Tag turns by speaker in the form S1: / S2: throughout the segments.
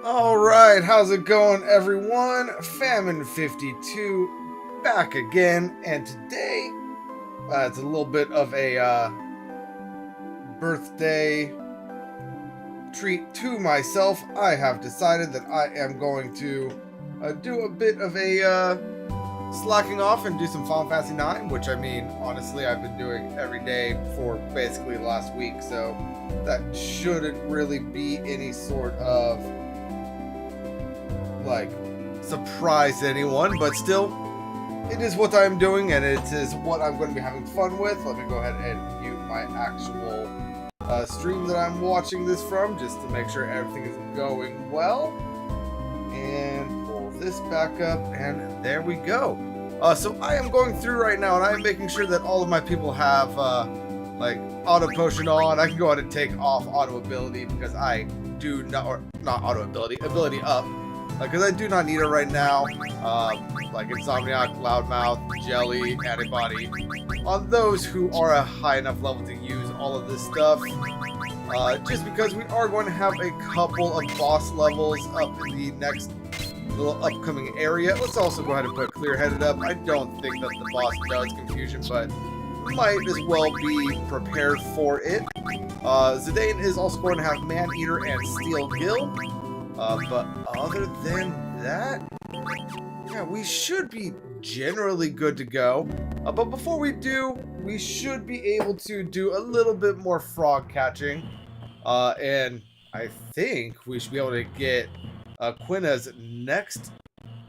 S1: Alright, how's it going, everyone? Famine52 back again, and today it's a little bit of a birthday treat to myself. I have decided that I am going to do a bit of a slacking off and do some Final Fantasy 9, which I mean, honestly, I've been doing every day for basically the last week, so that shouldn't really be any sort of like surprise to anyone, but still, it is what I'm doing and it is what I'm going to be having fun with. Let me go ahead and mute my actual stream that I'm watching this from, just to make sure everything is going well, and pull this back up, and there we go. So I am going through right now and I am making sure that all of my people have like auto potion on. I can go ahead and take off auto ability because I do not, or not auto ability, ability up, because I do not need it right now. Like Insomniac, Loudmouth, Jelly, Antibody, on those who are a high enough level to use all of this stuff. Just because we are going to have a couple of boss levels up in the next little upcoming area. Let's also go ahead and put Clear-Headed up. I don't think that the boss does Confusion, but might as well be prepared for it. Zidane is also going to have Man-Eater and Steel Gill. But other than that, yeah, we should be generally good to go. But before we do, we should be able to do a little bit more frog catching. And I think we should be able to get Quina's next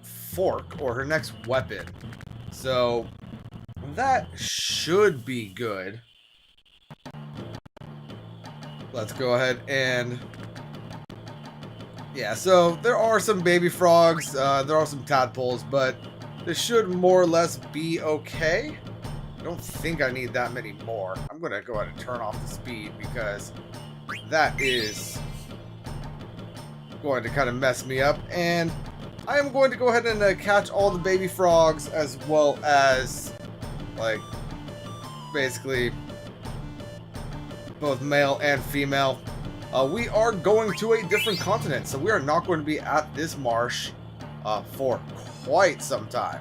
S1: fork, or her next weapon. So that should be good. Let's go ahead and... yeah, so there are some baby frogs, there are some tadpoles, but this should more or less be okay. I don't think I need that many more. I'm going to go ahead and turn off the speed because that is going to kind of mess me up. And I am going to go ahead and catch all the baby frogs, as well as, like, basically both male and female. We are going to a different continent, so we are not going to be at this marsh for quite some time.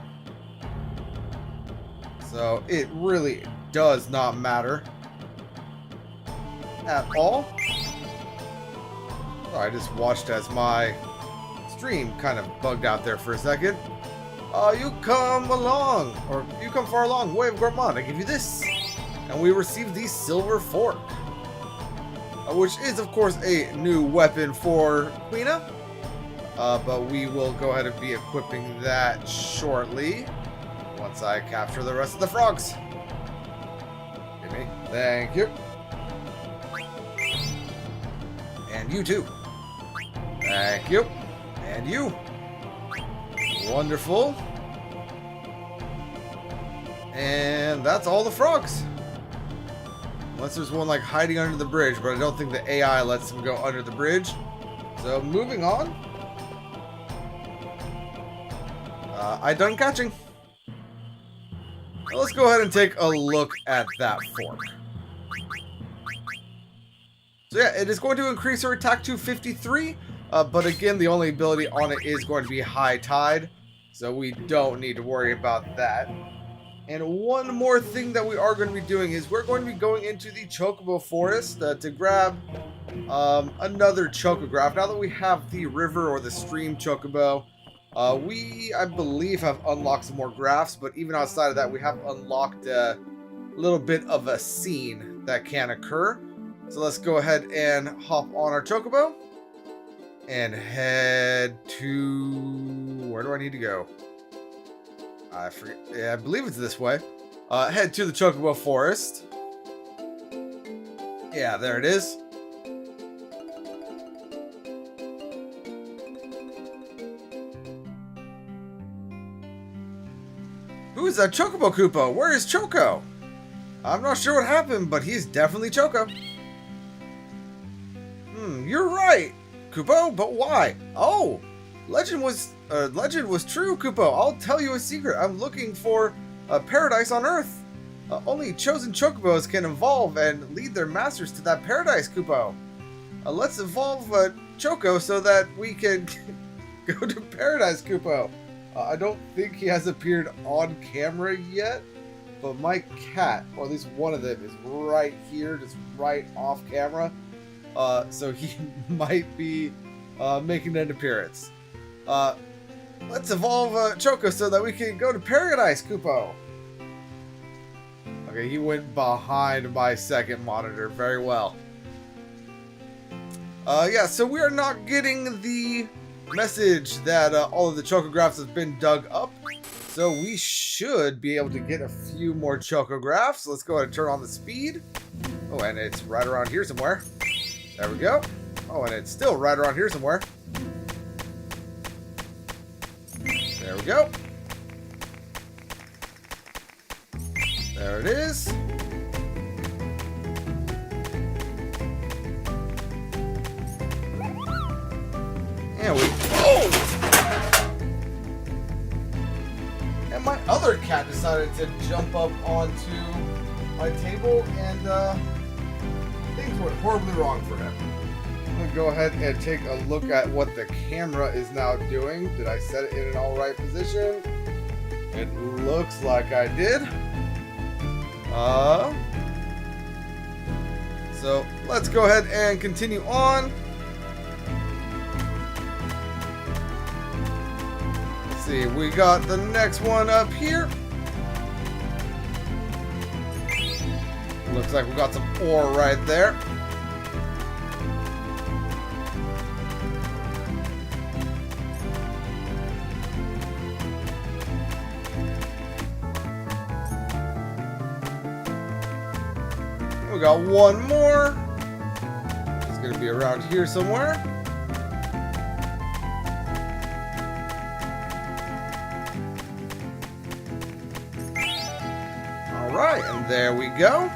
S1: So it really does not matter at all. I just watched as my stream kind of bugged out there for a second. You come along, or you come far along, way of Gourmand, I give you this. And we receive the silver fork. Which is, of course, a new weapon for Quina. But we will go ahead and be equipping that shortly, once I capture the rest of the frogs. Give me. Thank you. And you too. Thank you. And you. Wonderful. And that's all the frogs. Unless there's one like hiding under the bridge, but I don't think the AI lets them go under the bridge. So moving on. I done catching. Now let's go ahead and take a look at that fork. So yeah, it is going to increase her attack to 53. But again, the only ability on it is going to be High Tide. So we don't need to worry about that. And one more thing that we are going to be doing is we're going to be going into the Chocobo Forest to grab another Chocograph. Now that we have the river or the stream Chocobo, we, I believe, have unlocked some more graphs, but even outside of that, we have unlocked a little bit of a scene that can occur. So let's go ahead and hop on our Chocobo and head to... where do I need to go? I forget. Yeah, I believe it's this way. Head to the Chocobo Forest. Yeah, there it is. Who is that Chocobo Koopa? Where is Choco? I'm not sure what happened, but he's definitely Choco. You're right, Koopo, but why? Oh, legend was true, Koopo. I'll tell you a secret. I'm looking for a paradise on Earth. Only chosen chocobos can evolve and lead their masters to that paradise, Koopo. Let's evolve Choco so that we can go to Paradise Kupo. I don't think he has appeared on camera yet, but my cat, or at least one of them, is right here, just right off camera. So he might be making an appearance. Let's evolve Choco so that we can go to Paradise Kupo. Okay, he went behind my second monitor. Very well. Yeah, so we are not getting the message that all of the chocographs have been dug up. So we should be able to get a few more chocographs. Let's go ahead and turn on the speed. Oh, and it's right around here somewhere. There we go. Oh, and it's still right around here somewhere. There we go. There it is. And we... Oh! And my other cat decided to jump up onto my table, and things went horribly wrong for him. I'm going to go ahead and take a look at what the camera is now doing. Did I set it in an alright position? It looks like I did. So let's go ahead and continue on. Let's see, we got the next one up here. Looks like we got some ore right there. We got one more. It's gonna be around here somewhere. Alright, and there we go.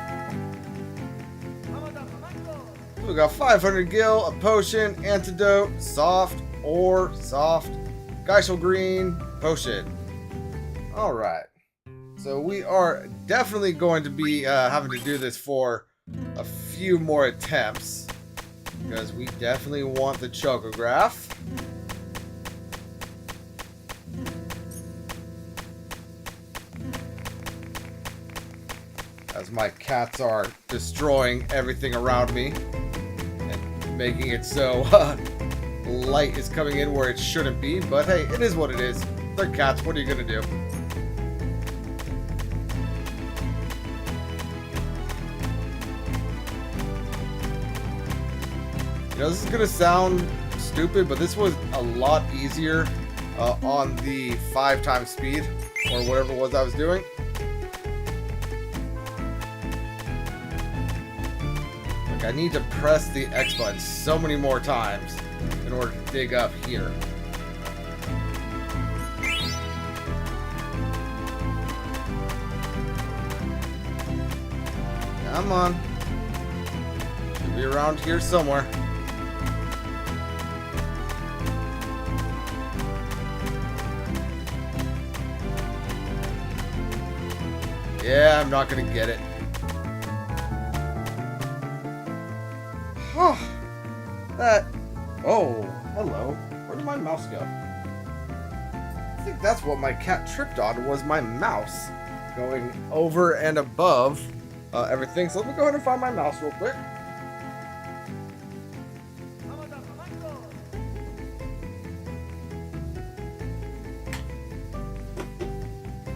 S1: We got 500 gil, a potion, antidote, soft, ore, soft, Geishel green, potion. Alright. So we are definitely going to be having to do this for a few more attempts, because we definitely want the chocograph. As my cats are destroying everything around me and making it so light is coming in where it shouldn't be, but hey, it is what it is. They're cats, what are you gonna do? You know, this is gonna sound stupid, but this was a lot easier on the 5 times speed, or whatever it was I was doing. Like, I need to press the X button so many more times in order to dig up here. Come on. Should be around here somewhere. Yeah, I'm not gonna get it. Huh. Oh, hello. Where did my mouse go? I think that's what my cat tripped on, was my mouse going over and above everything. So let me go ahead and find my mouse real quick.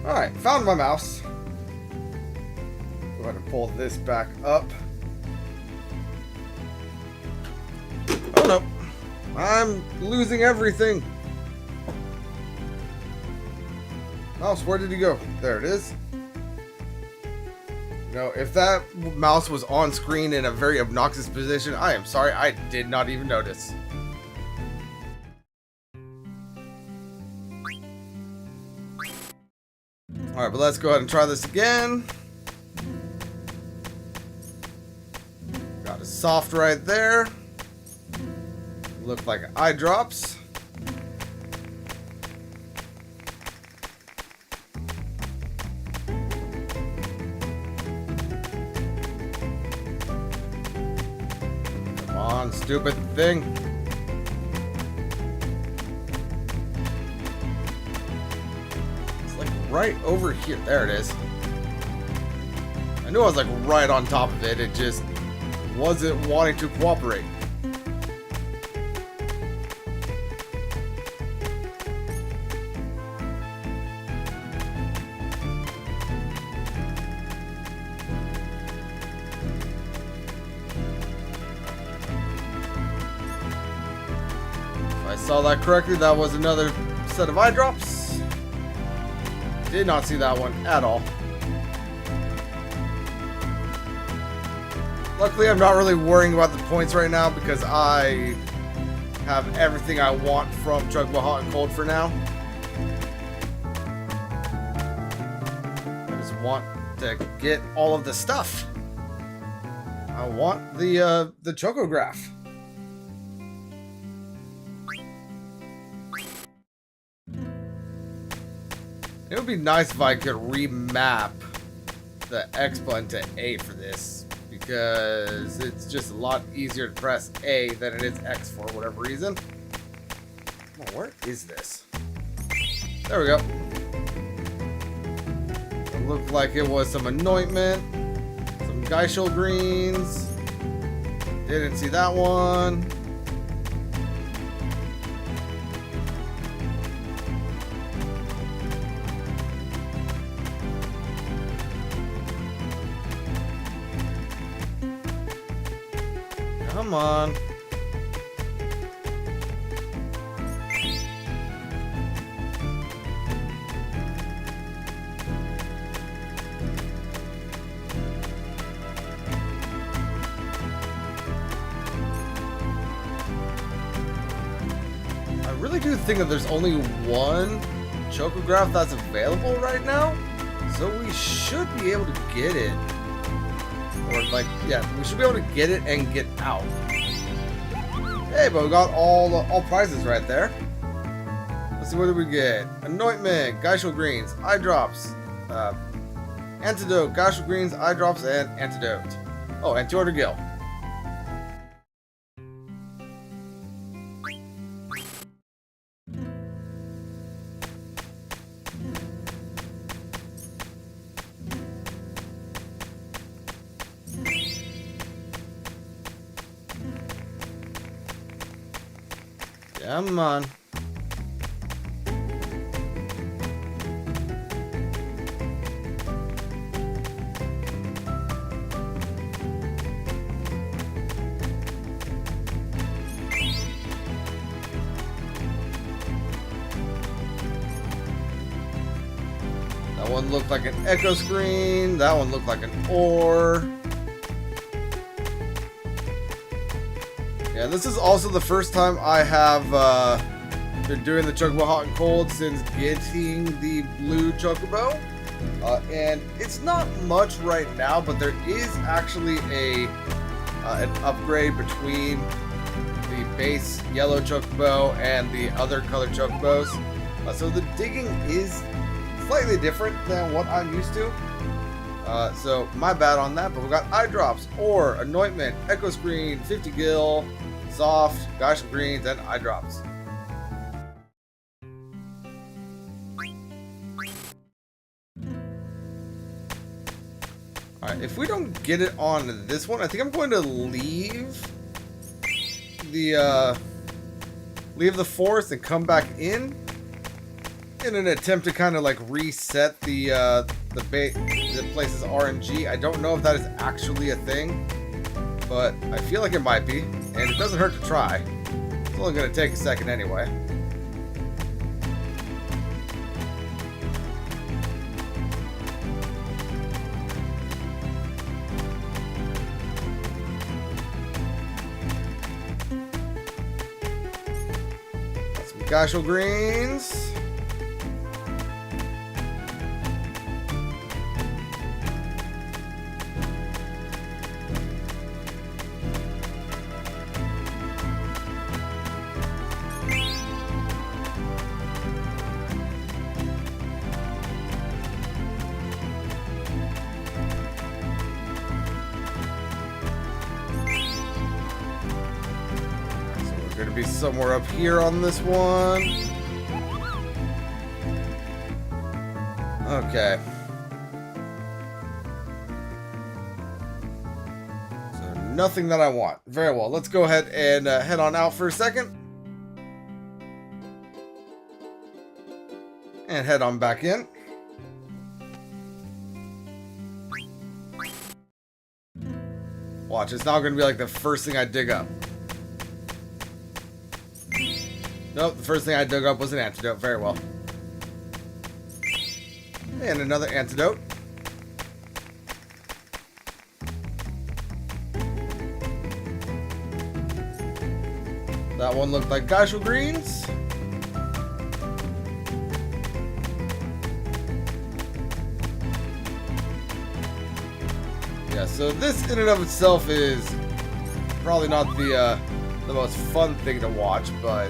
S1: Alright, found my mouse. Go ahead and pull this back up. Oh no, I'm losing everything. Mouse, where did he go? There it is. You know, if that mouse was on screen in a very obnoxious position, I am sorry, I did not even notice. Alright, but let's go ahead and try this again. Got a soft right there. Looked like eye drops. Come on, stupid thing. right over here. There it is. I knew I was like right on top of it. It just wasn't wanting to cooperate. If I saw that correctly, that was another set of eye drops. Did not see that one at all. Luckily, I'm not really worrying about the points right now because I have everything I want from Chocobo Hot and Cold for now. I just want to get all of the stuff. I want the Chocograph. It would be nice if I could remap the X button to A for this, because it's just a lot easier to press A than it is X for whatever reason. Oh, where is this? There we go. It looked like it was some anointment, some Geishel greens. Didn't see that one. Come on. I really do think that there's only one Chocograph that's available right now, so we should be able to get it. Or like, yeah, we should be able to get it and get out. Hey, but we got all prizes right there. Let's see, what did we get? Anointment, Geishel greens, eye drops, antidote, Geishel greens, eye drops, and antidote. Oh, and 200 gil. Come on. That one looked like an echo screen. That one looked like an ore. Yeah, this is also the first time I have been doing the Chocobo Hot and Cold since getting the blue Chocobo. And it's not much right now, but there is actually an upgrade between the base yellow Chocobo and the other colored Chocobos. So the digging is slightly different than what I'm used to. So my bad on that, but we got eye drops, ore, anointment, echo screen, 50 gil, soft, Geishel greens, and eye drops. Alright, if we don't get it on this one, I think I'm going to leave the forest and come back in an attempt to kind of like reset the place's RNG. I don't know if that is actually a thing, but I feel like it might be, and it doesn't hurt to try. It's only going to take a second anyway. Got some Geishel greens. Going to be somewhere up here on this one. Okay. So nothing that I want. Very well. Let's go ahead and head on out for a second. And head on back in. Watch, it's now going to be like the first thing I dig up. Nope, the first thing I dug up was an antidote. Very well. And another antidote. That one looked like Gaia greens. Yeah, so this in and of itself is probably not the most fun thing to watch, but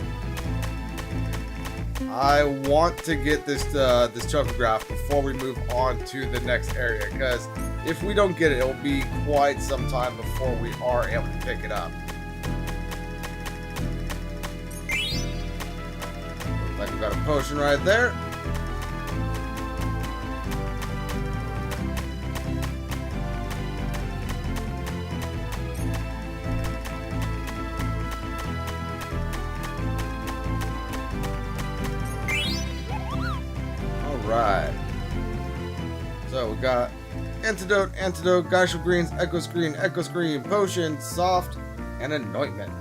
S1: I want to get this chocograph before we move on to the next area, because if we don't get it, it'll be quite some time before we are able to pick it up. Looks like we got a potion right there. Right. So we got antidote, Gaia greens, echo screen, potion, soft, and anointment.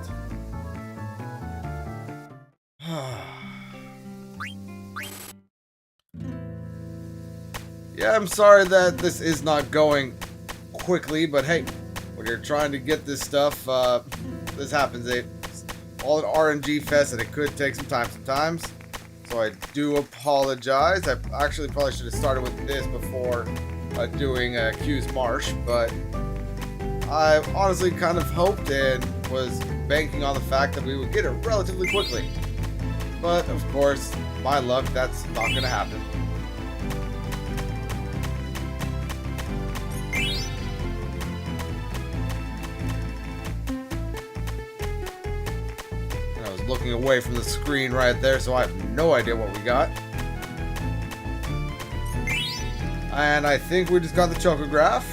S1: Yeah, I'm sorry that this is not going quickly, but hey, when you're trying to get this stuff, this happens. It's all an RNG fest, and it could take some time sometimes. So I do apologize. I actually probably should have started with this before doing Q's Marsh, but I honestly kind of hoped and was banking on the fact that we would get it relatively quickly. But of course, my luck, that's not going to happen. Looking away from the screen right there, so I have no idea what we got. And I think we just got the chocograph.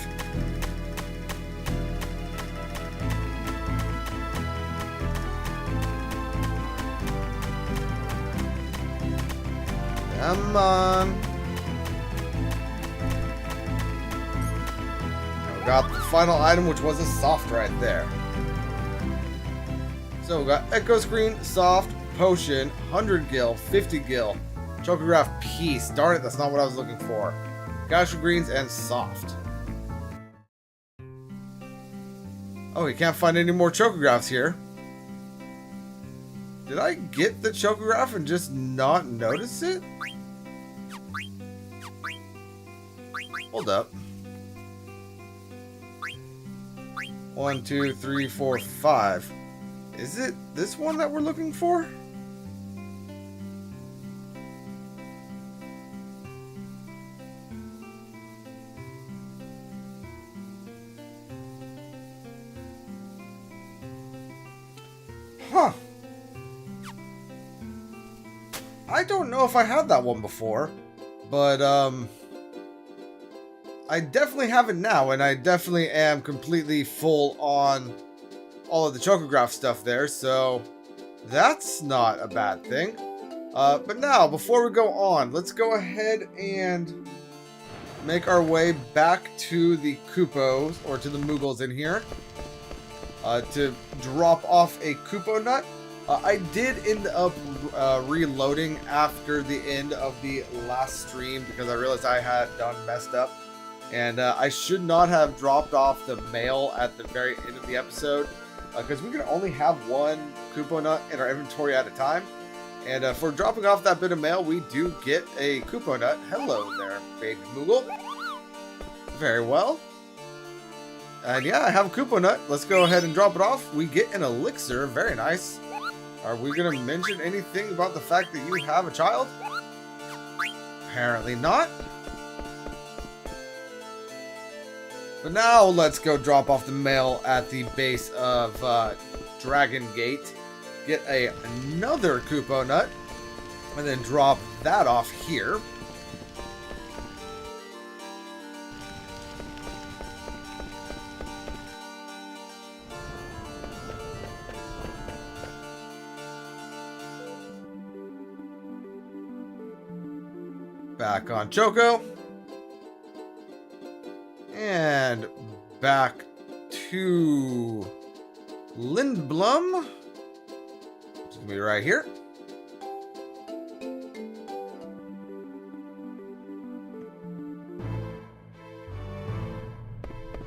S1: Come on. And we got the final item, which was a soft right there. So we got Echo Screen, Soft, Potion, 100 Gil, 50 Gil, Chocograph Piece. Darn it, that's not what I was looking for. Gaia Greens and Soft. Oh, you can't find any more Chocographs here. Did I get the Chocograph and just not notice it? Hold up. 1, 2, 3, 4, 5. Is it this one that we're looking for? Huh. I don't know if I had that one before, but I definitely have it now, and I definitely am completely full on all of the chocograph stuff there, so that's not a bad thing. But now, before we go on, let's go ahead and make our way back to the Koopos, or to the Moogles in here, to drop off a Koopo nut. I did end up reloading after the end of the last stream because I realized I had done messed up, and I should not have dropped off the mail at the very end of the episode, because we can only have one Koopo nut in our inventory at a time. And for dropping off that bit of mail, we do get a Koopo nut. Hello there, baby Moogle. Very well. And yeah, I have a Koopo nut. Let's go ahead and drop it off. We get an elixir. Very nice. Are we going to mention anything about the fact that you have a child? Apparently not. But now let's go drop off the mail at the base of Dragon Gate. Get another Koopo nut. And then drop that off here. Back on Choco. And back to Lindblom. It's gonna be right here.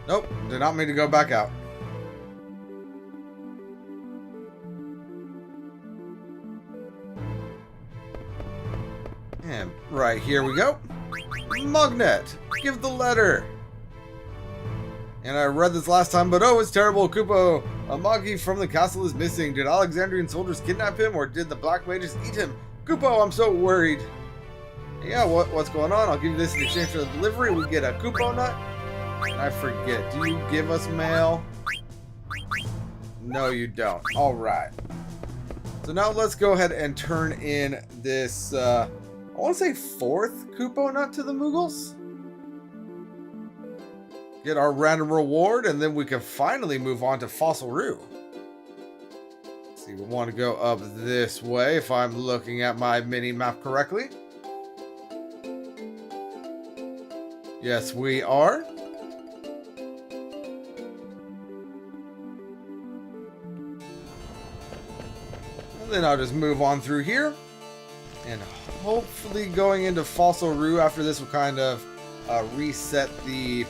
S1: Nope, did not mean to go back out. And right here we go. Mugnet, give the letter. And I read this last time, but oh, it's terrible. Kupo, a Magi from the castle is missing. Did Alexandrian soldiers kidnap him, or did the black mages eat him? Kupo, I'm so worried. Yeah, what's going on? I'll give you this in exchange for the delivery. We get a Kupo nut. And I forget, do you give us mail? No, you don't. All right. So now let's go ahead and turn in this, I want to say 4th Kupo nut to the Mughals. Get our random reward, and then we can finally move on to Fossil Roo. Let's see, we want to go up this way if I'm looking at my mini-map correctly. Yes, we are. And then I'll just move on through here. And hopefully going into Fossil Roo after this will kind of reset the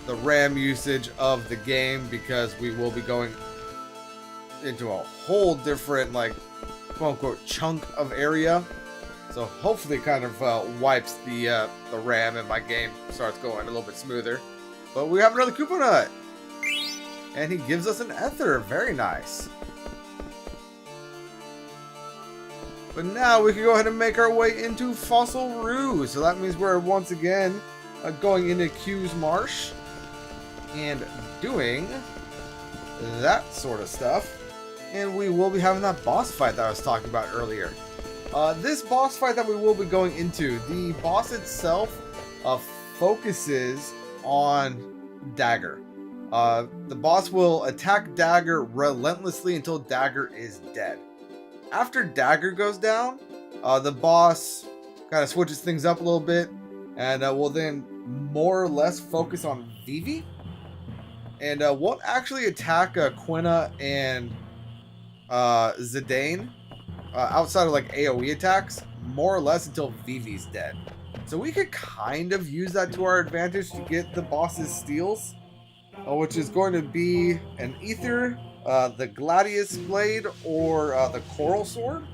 S1: RAM usage of the game, because we will be going into a whole different, like, quote-unquote chunk of area. So hopefully it kind of wipes the RAM and my game starts going a little bit smoother. But we have another Kupo nut. And he gives us an ether. Very nice. But now we can go ahead and make our way into Fossil Roo. So that means we're once again going into Q's Marsh and doing that sort of stuff. And we will be having that boss fight that I was talking about earlier. This boss fight that we will be going into, the boss itself focuses on Dagger. The boss will attack Dagger relentlessly until Dagger is dead. After Dagger goes down, the boss kind of switches things up a little bit, and will then more or less focus on Vivi, and won't actually attack Quina and Zidane outside of like AoE attacks, more or less until Vivi's dead. So we could kind of use that to our advantage to get the boss's steals, which is going to be an Ether, the Gladius Blade, or the Coral Sword.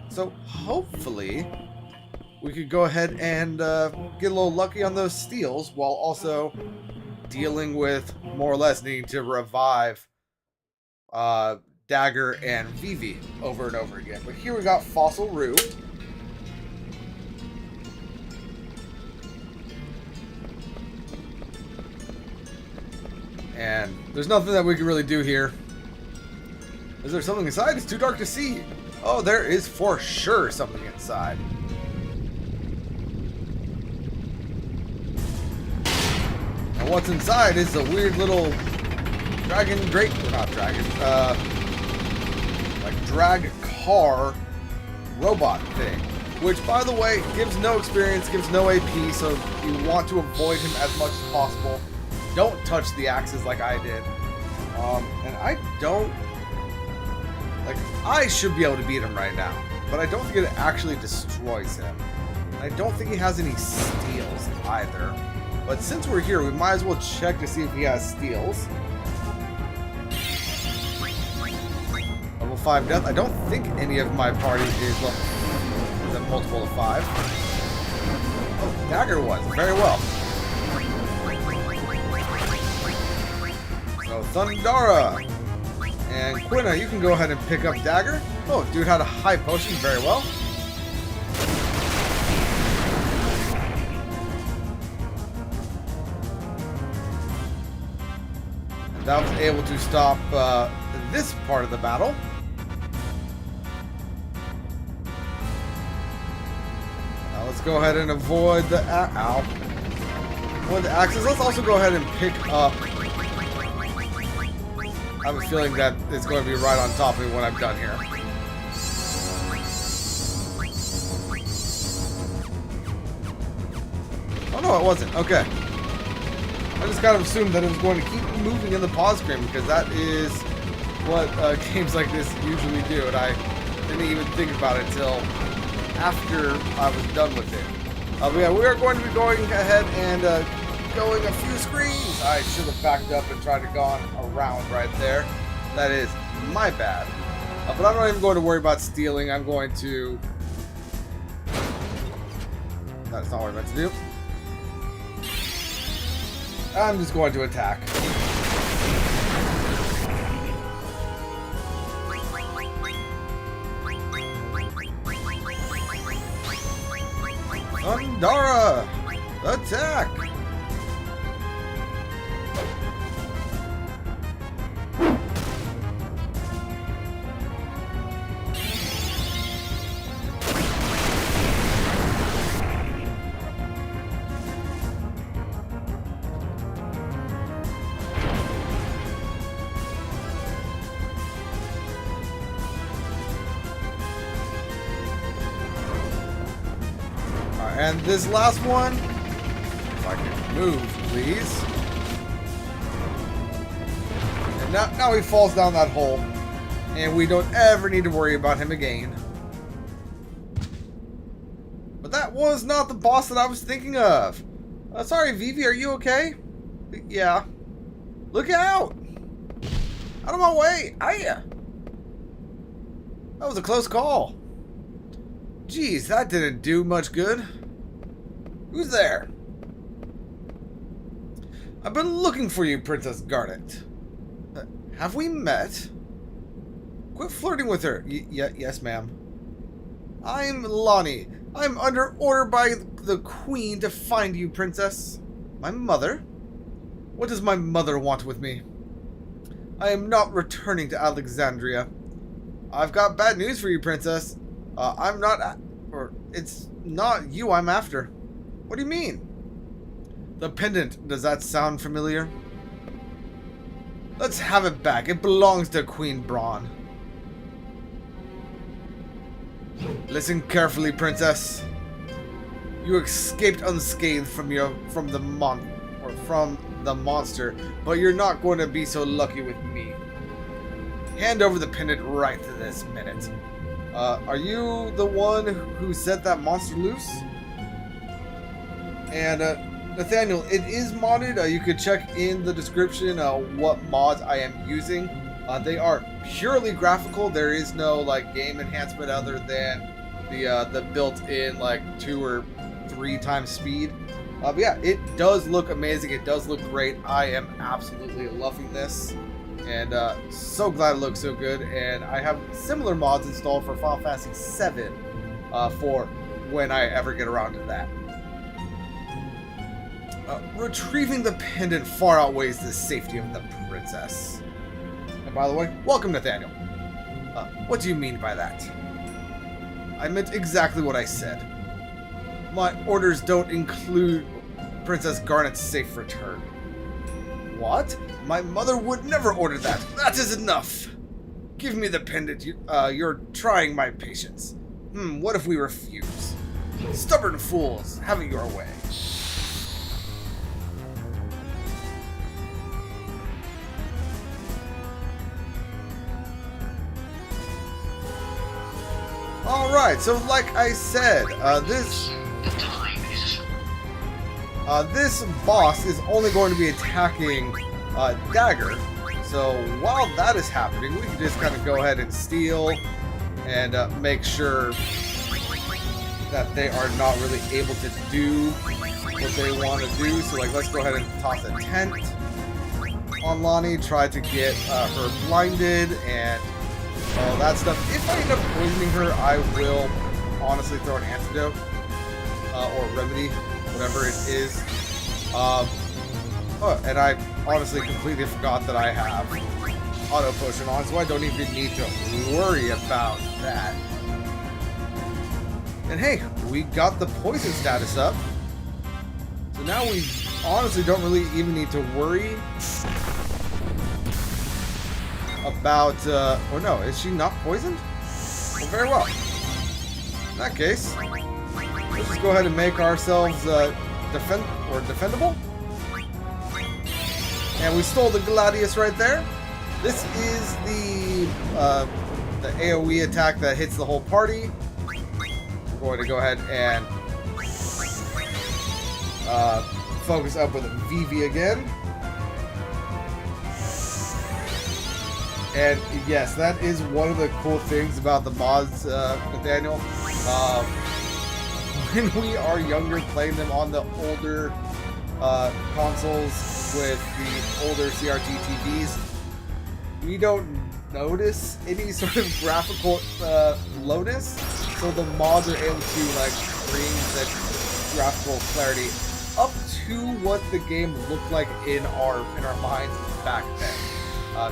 S1: So hopefully we could go ahead and get a little lucky on those steals, while also dealing with more or less needing to revive Dagger and Vivi over and over again. But here we got Fossil Roo. And there's nothing that we can really do here. Is there something inside? It's too dark to see. Oh, there is for sure something inside. And what's inside is a weird little dragon drake, not dragon, like drag car robot thing. Which, by the way, gives no experience, gives no AP, so you want to avoid him as much as possible. Don't touch the axes like I did. And I don't... Like, I should be able to beat him right now, but I don't think it actually destroys him. And I don't think he has any steals either. But since we're here, we might as well check to see if he has steals. Level 5 death. I don't think any of my party is a multiple of 5. Oh, Dagger was. Very well. So, Thundara. And Quina, you can go ahead and pick up Dagger. Oh, dude had a high potion. Very well. And that was able to stop this part of the battle. Now let's go ahead and avoid the avoid the axes. Let's also go ahead and pick up. I have a feeling that it's going to be right on top of me when I'm done here. Oh no, it wasn't. Okay. I just kind of assumed that it was going to keep moving in the pause screen because that is what games like this usually do, and I didn't even think about it until after I was done with it. But yeah, we are going to be going ahead and going a few screens. I should have backed up and tried to gone around right there. That is my bad. But I'm not even going to worry about stealing. I'm going to... That's not what I meant to do. I'm just going to attack. Thundara! Attack! And this last one, if I can move, please. And now he falls down that hole, and we don't ever need to worry about him again. But that was not the boss that I was thinking of. Sorry, Vivi, are you okay? Yeah. Look out! Out of my way! Hiya! That was a close call. Geez, that didn't do much good. Who's there? I've been looking for you, Princess Garnet. Have we met? Quit flirting with her. Yes, ma'am. I'm Lonnie. I'm under order by the Queen to find you, Princess. My mother? What does my mother want with me? I am not returning to Alexandria. I've got bad news for you, Princess. I'm not... Or it's not you I'm after. What do you mean? The pendant, does that sound familiar? Let's have it back. It belongs to Queen Braun. Listen carefully, Princess. You escaped unscathed from the monster, but you're not going to be so lucky with me. Hand over the pendant right this minute. Are you the one who set that monster loose? And Nathaniel, it is modded. You could check in the description what mods I am using. They are purely graphical. There is no like game enhancement other than the built-in like 2 or 3 times speed. But yeah, it does look amazing. It does look great. I am absolutely loving this, and so glad it looks so good. And I have similar mods installed for Final Fantasy VII for when I ever get around to that. Retrieving the pendant far outweighs the safety of the princess. And by the way, welcome, Nathaniel. What do you mean by that? I meant exactly what I said. My orders don't include Princess Garnet's safe return. What? My mother would never order that. That is enough. Give me the pendant. You're trying my patience. What if we refuse? Stubborn fools, have it your way. Alright, so like I said, this boss is only going to be attacking Dagger. So while that is happening, we can just kind of go ahead and steal and make sure that they are not really able to do what they want to do. So like, let's go ahead and toss a tent on Lonnie, try to get her blinded and all that stuff. If I end up poisoning her, I will honestly throw an antidote or remedy, whatever it is. Oh, and I honestly completely forgot that I have auto potion on, so I don't even need to worry about that. And hey, we got the poison status up, so now we honestly don't really even need to worry about, oh no, is she not poisoned? Well, very well. In that case, let's just go ahead and make ourselves defendable. And we stole the Gladius right there. This is the AoE attack that hits the whole party. We're going to go ahead and focus up with Vivi again. And yes, that is one of the cool things about the mods, Nathaniel. When we are younger, playing them on the older consoles with the older CRT TVs, we don't notice any sort of graphical lowness, so the mods are able to like bring the graphical clarity up to what the game looked like in our minds back then.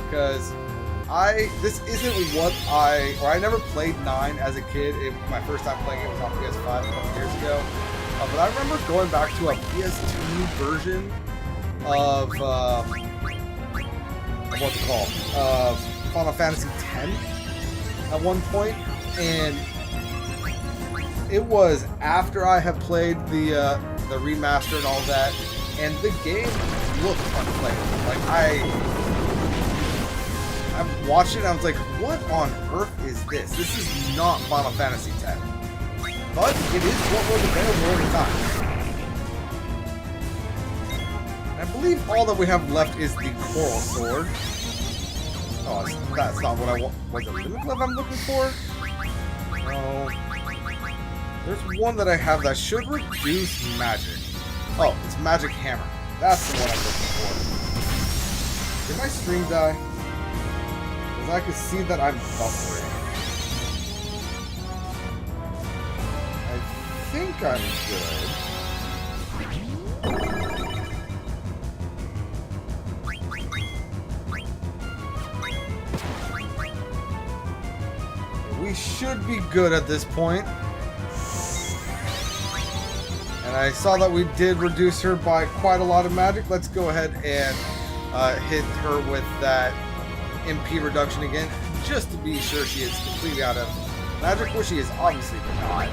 S1: Because this isn't what I never played 9 as a kid. My first time playing it was on PS5 a couple years ago. But I remember going back to a PS2 version of what's it called? Final Fantasy X at one point, and it was after I had played the remaster and all that, and the game looked unplayable. Like I watched it and I was like, what on earth is this? This is not Final Fantasy X. But it is what was available at the time. I believe all that we have left is the Coral Sword. Oh, that's not what I want. Was it Limit Glove I'm looking for? No. There's one that I have that should reduce magic. Oh, it's Magic Hammer. That's the one I'm looking for. Did my stream die? Because I can see that I'm buffering. I think I'm good. We should be good at this point. And I saw that we did reduce her by quite a lot of magic. Let's go ahead and hit her with that MP reduction again, just to be sure she is completely out of magic, which she is obviously not.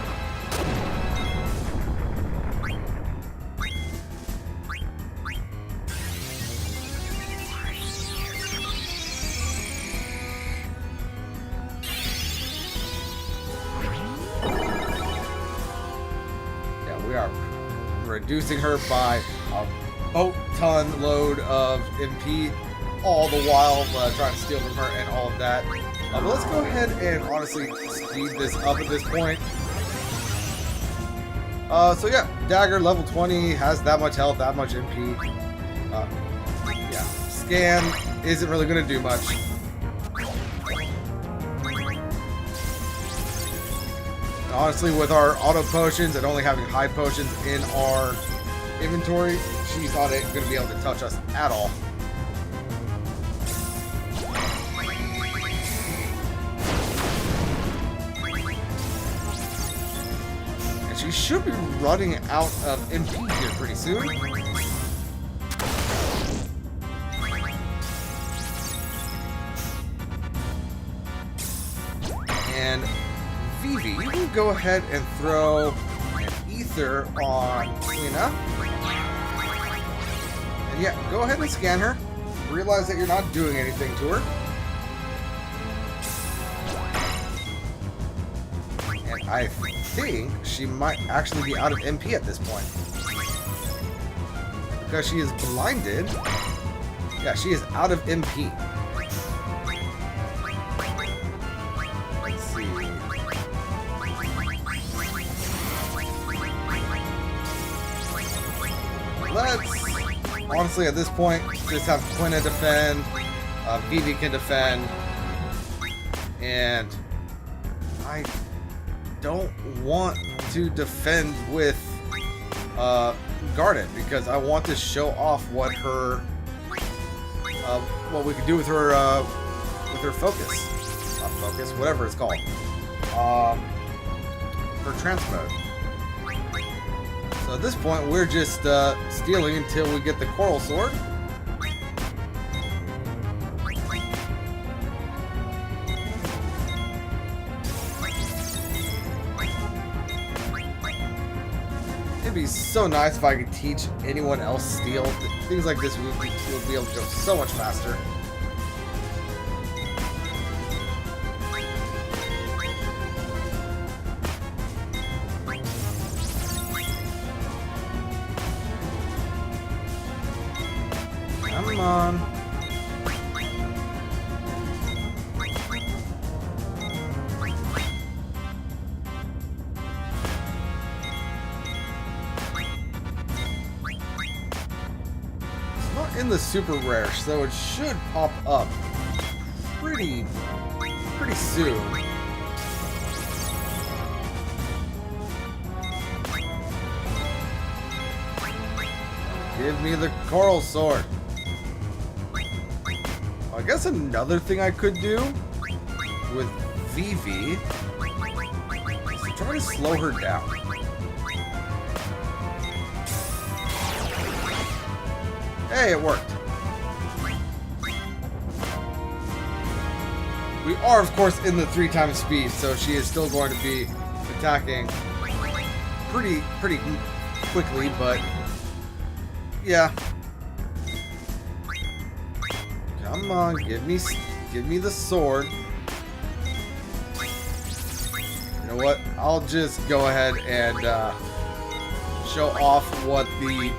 S1: We are reducing her by a boat-ton load of MP, all the while trying to steal from her and all of that. But let's go ahead and honestly speed this up at this point. So yeah, Dagger level 20 has that much health, that much MP. Yeah, Scan isn't really going to do much. Honestly, with our auto potions and only having high potions in our inventory, she's not going to be able to touch us at all. And she should be running out of MP here pretty soon. And Vivi, you can go ahead and throw an ether on Lena. And yeah, go ahead and scan her. Realize that you're not doing anything to her. And I think she might actually be out of MP at this point. Because she is blinded. Yeah, she is out of MP. Let's, honestly, at this point, just have Quina defend, Vivi can defend, and I don't want to defend with Garden, because I want to show off what her, what we can do with her focus. Not focus, whatever it's called. Her trance mode. So at this point, we're just stealing until we get the Coral Sword. It'd be so nice if I could teach anyone else steel. Things like this would be able to go so much faster. Come on. In the super rare, so it should pop up pretty soon. Give me the coral sword. I guess another thing I could do with Vivi is to try to slow her down. Hey, it worked. We are, of course, in the 3 times speed, so she is still going to be attacking pretty quickly, but yeah. Come on, give me the sword. You know what? I'll just go ahead and show off what the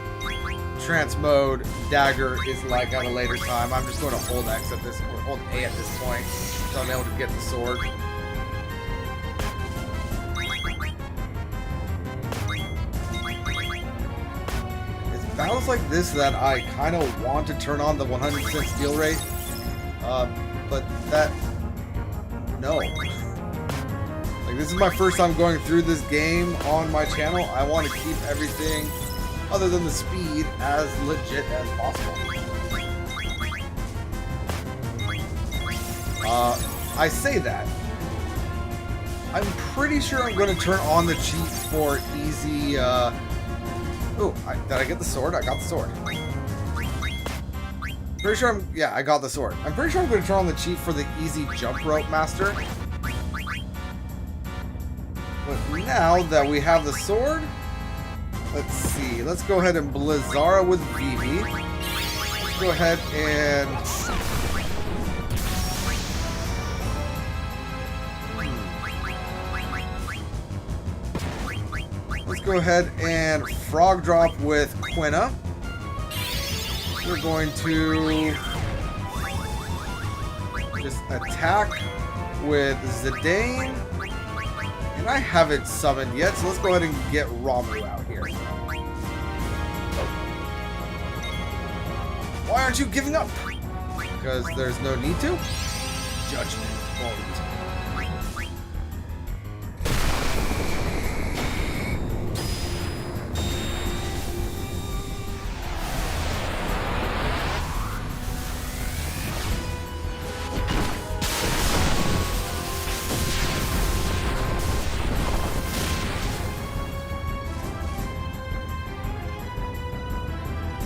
S1: trance mode dagger is like at a later time. I'm just going to hold X at this, or hold A at this point, so I'm able to get the sword. It's battles like this that I kind of want to turn on the 100% steal rate, but that, no. Like, this is my first time going through this game on my channel. I want to keep everything other than the speed as legit as possible. I say that. I'm pretty sure I'm going to turn on the cheat for easy, did I get the sword? I got the sword. Pretty sure I got the sword. I'm pretty sure I'm going to turn on the cheat for the easy jump rope master. But now that we have the sword, let's see. Let's go ahead and Blizzara with Vivi. Let's go ahead and Frog Drop with Quina. We're going to just attack with Zidane. And I haven't summoned yet, so let's go ahead and get Ramu out here. Why aren't you giving up? Because there's no need to. Judgment Bolt.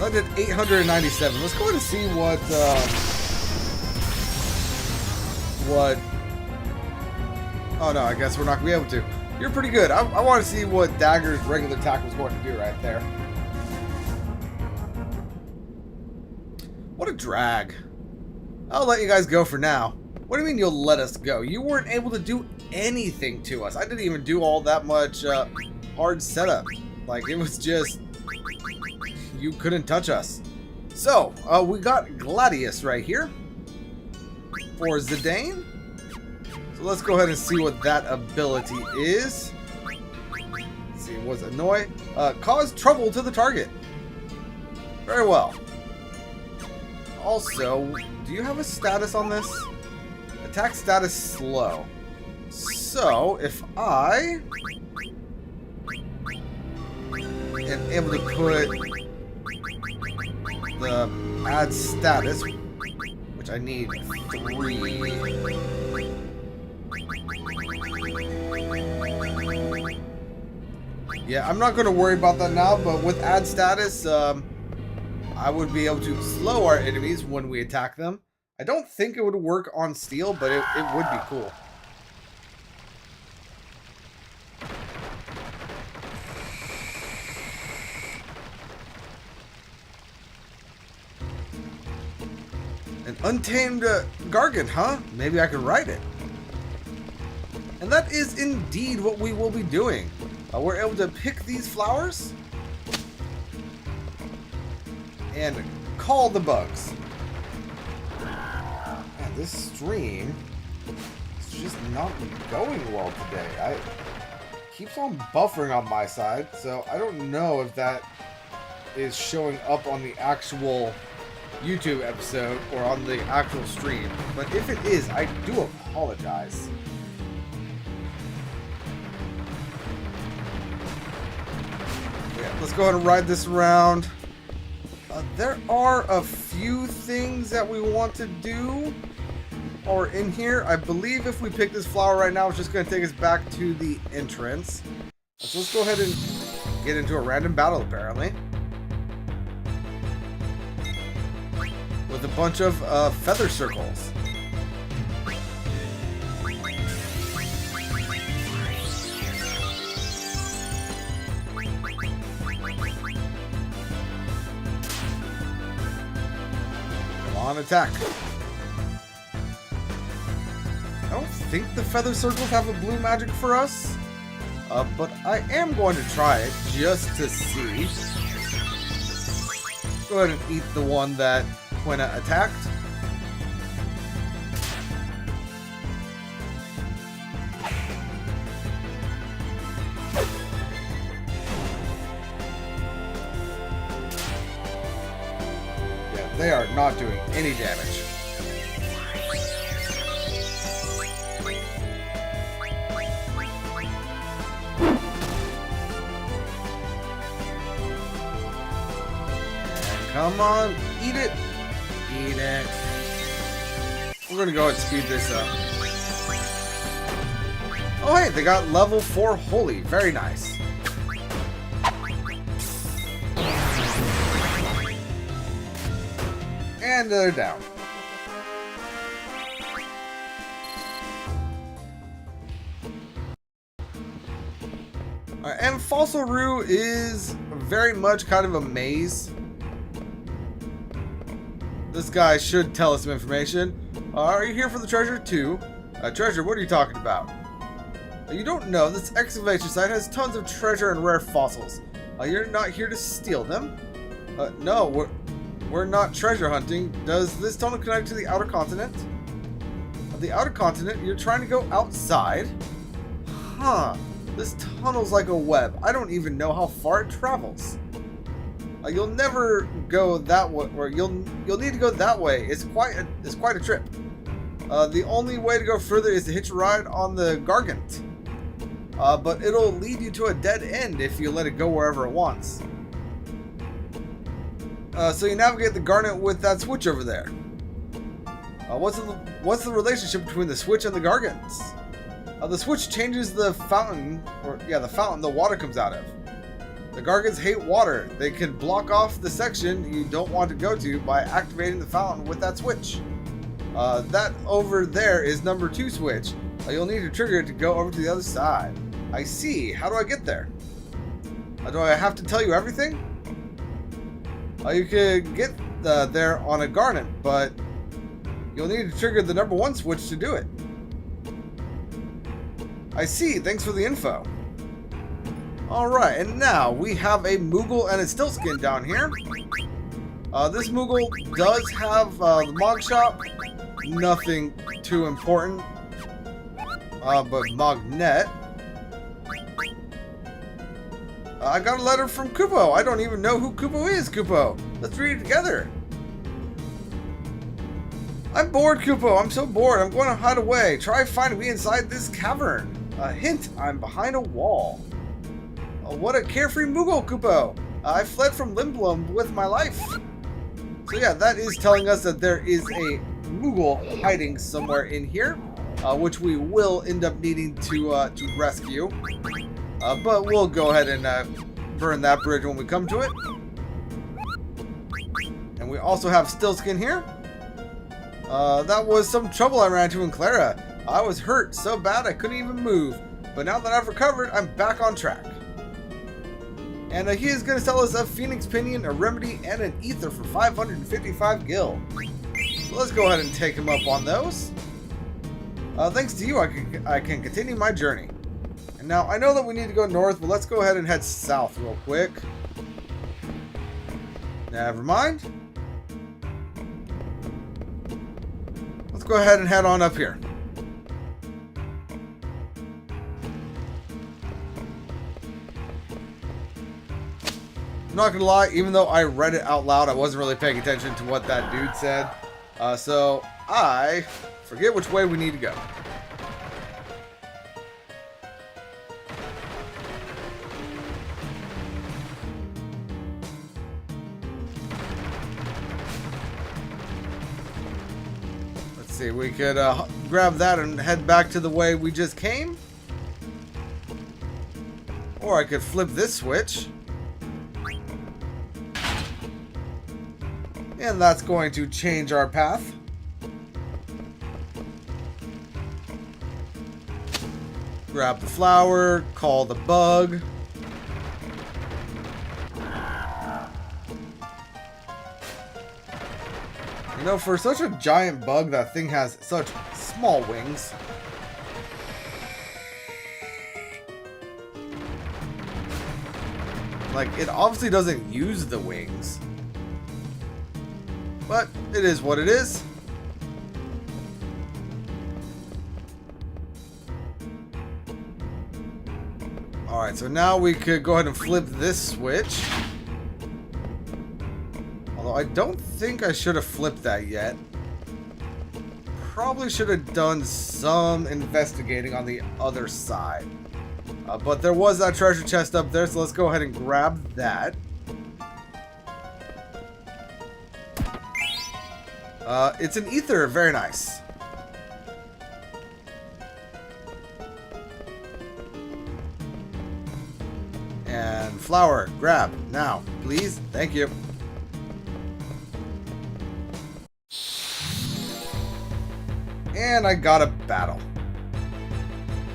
S1: I did 897. Let's go ahead and see what oh no, I guess we're not gonna be able to. You're pretty good. I want to see what Dagger's regular attack was going to do right there. What a drag. I'll let you guys go for now. What do you mean you'll let us go? You weren't able to do anything to us. I didn't even do all that much hard setup. Like, it was just, you couldn't touch us. So, we got Gladius right here for Zidane. So let's go ahead and see what that ability is. Let's see, was annoy. Cause trouble to the target. Very well. Also, do you have a status on this? Attack status slow. So, if I am able to put the add status, which I need 3. Yeah, I'm not going to worry about that now, but with add status, I would be able to slow our enemies when we attack them. I don't think it would work on steel, but it would be cool. untamed Gargant, huh? Maybe I could ride it. And that is indeed what we will be doing. We're able to pick these flowers and call the bugs. Man, this stream is just not going well today. It keeps on buffering on my side, so I don't know if that is showing up on the actual YouTube episode or on the actual stream. But if it is, I do apologize. Yeah, let's go ahead and ride this around. There are a few things that we want to do or in here. I believe if we pick this flower right now, it's just going to take us back to the entrance. So let's go ahead and get into a random battle, apparently. With a bunch of feather circles. On attack. I don't think the feather circles have a blue magic for us, but I am going to try it just to see. Go ahead and eat the one that Quina attacked. They are not doing any damage. And come on, eat it. Eat it. We're gonna go ahead and speed this up. Oh hey, they got level 4 holy. Very nice. And they're down. And Fossil Roo is very much kind of a maze. This guy should tell us some information. Are you here for the treasure too? Treasure, what are you talking about? You don't know, this excavation site has tons of treasure and rare fossils. You're not here to steal them? No, we're not treasure hunting. Does this tunnel connect to the outer continent? The outer continent? You're trying to go outside? Huh. This tunnel's like a web. I don't even know how far it travels. You'll never go that way, or you'll need to go that way. It's quite a trip. The only way to go further is to hitch a ride on the Gargant. But it'll lead you to a dead end if you let it go wherever it wants. So you navigate the Garnet with that switch over there. What's the relationship between the switch and the Gargants? The switch changes the fountain, the fountain the water comes out of. The Gargants hate water. They can block off the section you don't want to go to by activating the fountain with that switch. That over there is number 2 switch. You'll need to trigger it to go over to the other side. I see. How do I get there? Do I have to tell you everything? You could get there on a Garnet, but you'll need to trigger the number 1 switch to do it. I see. Thanks for the info. Alright, and now we have a Moogle and a Stillskin down here. This Moogle does have the Mog Shop. Nothing too important. But Mognet. I got a letter from Kupo. I don't even know who Kupo is, Kupo. Let's read it together. I'm bored, Kupo. I'm so bored. I'm going to hide away. Try finding me inside this cavern. Hint, I'm behind a wall. What a carefree Moogle, Kupo. I fled from Limblum with my life. So yeah, that is telling us that there is a Moogle hiding somewhere in here, which we will end up needing to rescue. But we'll go ahead and burn that bridge when we come to it. And we also have Stillskin here. That was some trouble I ran into in Clara. I was hurt so bad I couldn't even move. But now that I've recovered, I'm back on track. And he is going to sell us a Phoenix Pinion, a Remedy, and an Ether for 555 gil. So let's go ahead and take him up on those. Thanks to you, I can continue my journey. And now, I know that we need to go north, but let's go ahead and head south real quick. Never mind. Let's go ahead and head on up here. I'm not gonna lie, even though I read it out loud, I wasn't really paying attention to what that dude said. So I forget which way we need to go. Let's see, we could grab that and head back to the way we just came. Or I could flip this switch. And that's going to change our path. Grab the flower, call the bug. You know, for such a giant bug, that thing has such small wings. Like, it obviously doesn't use the wings. But it is what it is. Alright, so now we could go ahead and flip this switch. Although I don't think I should have flipped that yet. Probably should have done some investigating on the other side. But there was that treasure chest up there, so let's go ahead and grab that. It's an ether, very nice. And flower, grab, now, please, thank you. And I got a battle.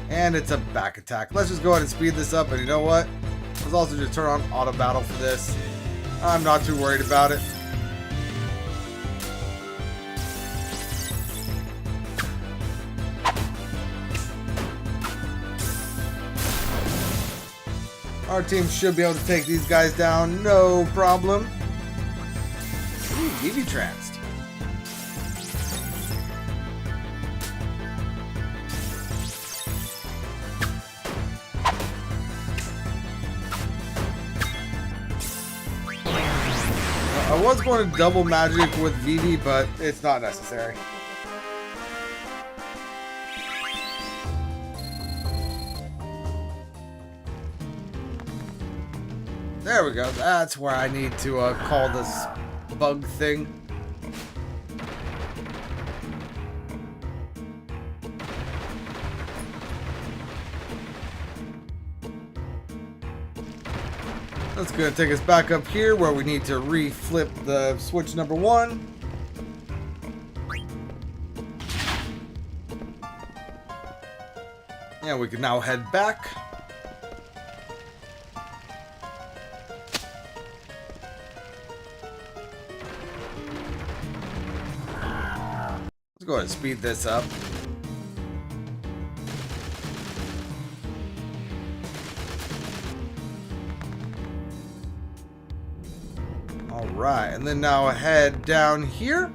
S1: And it's a back attack. Let's just go ahead and speed this up, and you know what? Let's also just turn on auto battle for this. I'm not too worried about it. Our team should be able to take these guys down, no problem. Ooh, DV tranced. I was going to double magic with VV, but it's not necessary. There we go. That's where I need to call this bug thing. That's going to take us back up here where we need to re-flip the switch number 1. And we can now head back. Let's go ahead and speed this up. Alright, and then now head down here.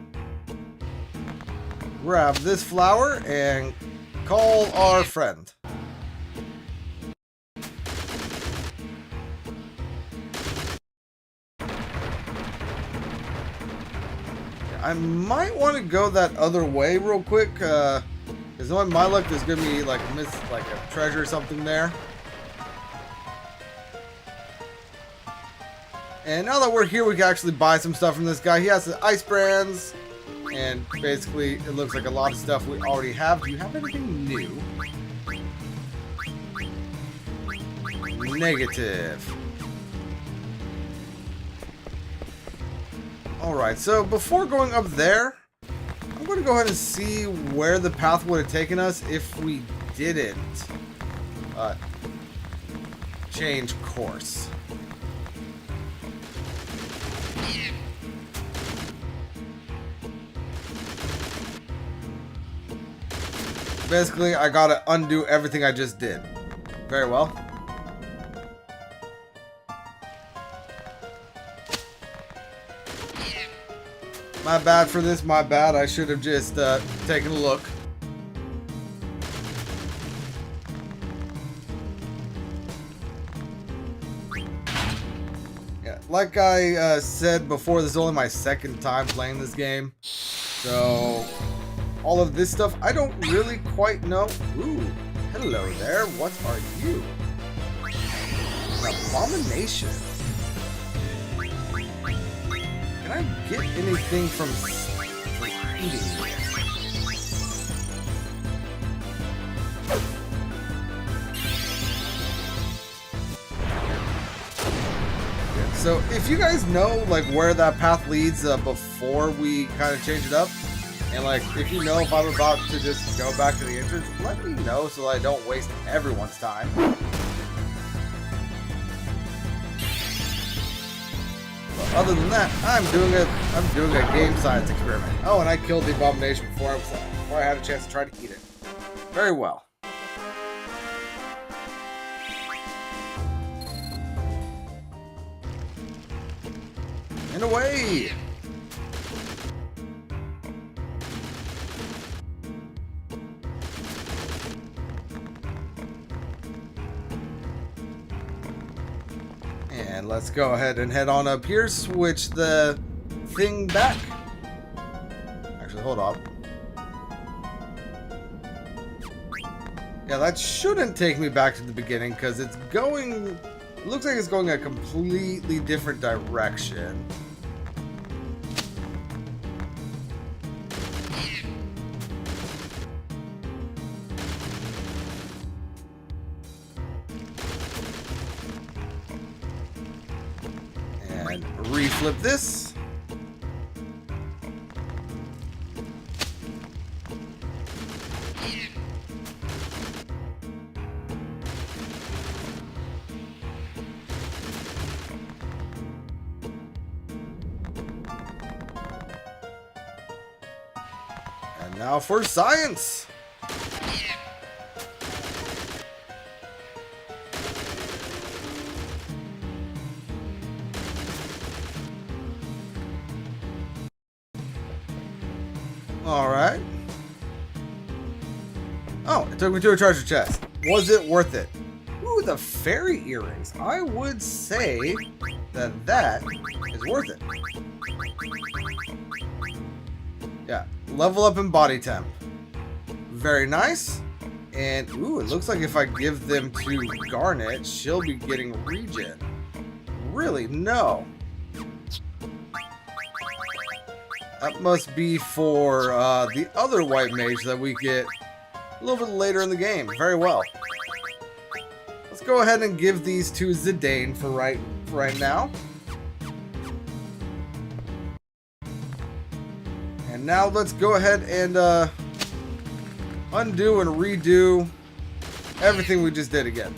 S1: Grab this flower and call our friend. I might want to go that other way real quick, because knowing my luck, there's gonna be like a treasure or something there. And now that we're here, we can actually buy some stuff from this guy. He has the ice brands, and basically it looks like a lot of stuff we already have. Do you have anything new? Negative. Alright, so before going up there, I'm going to go ahead and see where the path would have taken us if we didn't change course. Basically, I gotta undo everything I just did. Very well. My bad for this, my bad. I should have just taken a look. Yeah, like I said before, this is only my second time playing this game. So, all of this stuff, I don't really quite know. Ooh, hello there. What are you? An abomination. Can I get anything from eating this? Yeah, so if you guys know like where that path leads before we kind of change it up, and like if you know if I'm about to just go back to the entrance, let me know so that I don't waste everyone's time. Other than that, I'm doing a game science experiment. Oh, and I killed the abomination before I had a chance to try to eat it. Very well. And away! And let's go ahead and head on up here, switch the thing back. Actually, hold on. Yeah, that shouldn't take me back to the beginning because it's going... It looks like it's going a completely different direction. And reflip this. And now for science. Alright. Oh, it took me to a treasure chest. Was it worth it? Ooh, the fairy earrings. I would say that that is worth it. Yeah, level up in body temp. Very nice. And, ooh, it looks like if I give them to Garnet, she'll be getting regen. Really? No. That must be for the other white mage that we get a little bit later in the game. Very well. Let's go ahead and give these to Zidane for right now. And now let's go ahead and undo and redo everything we just did again.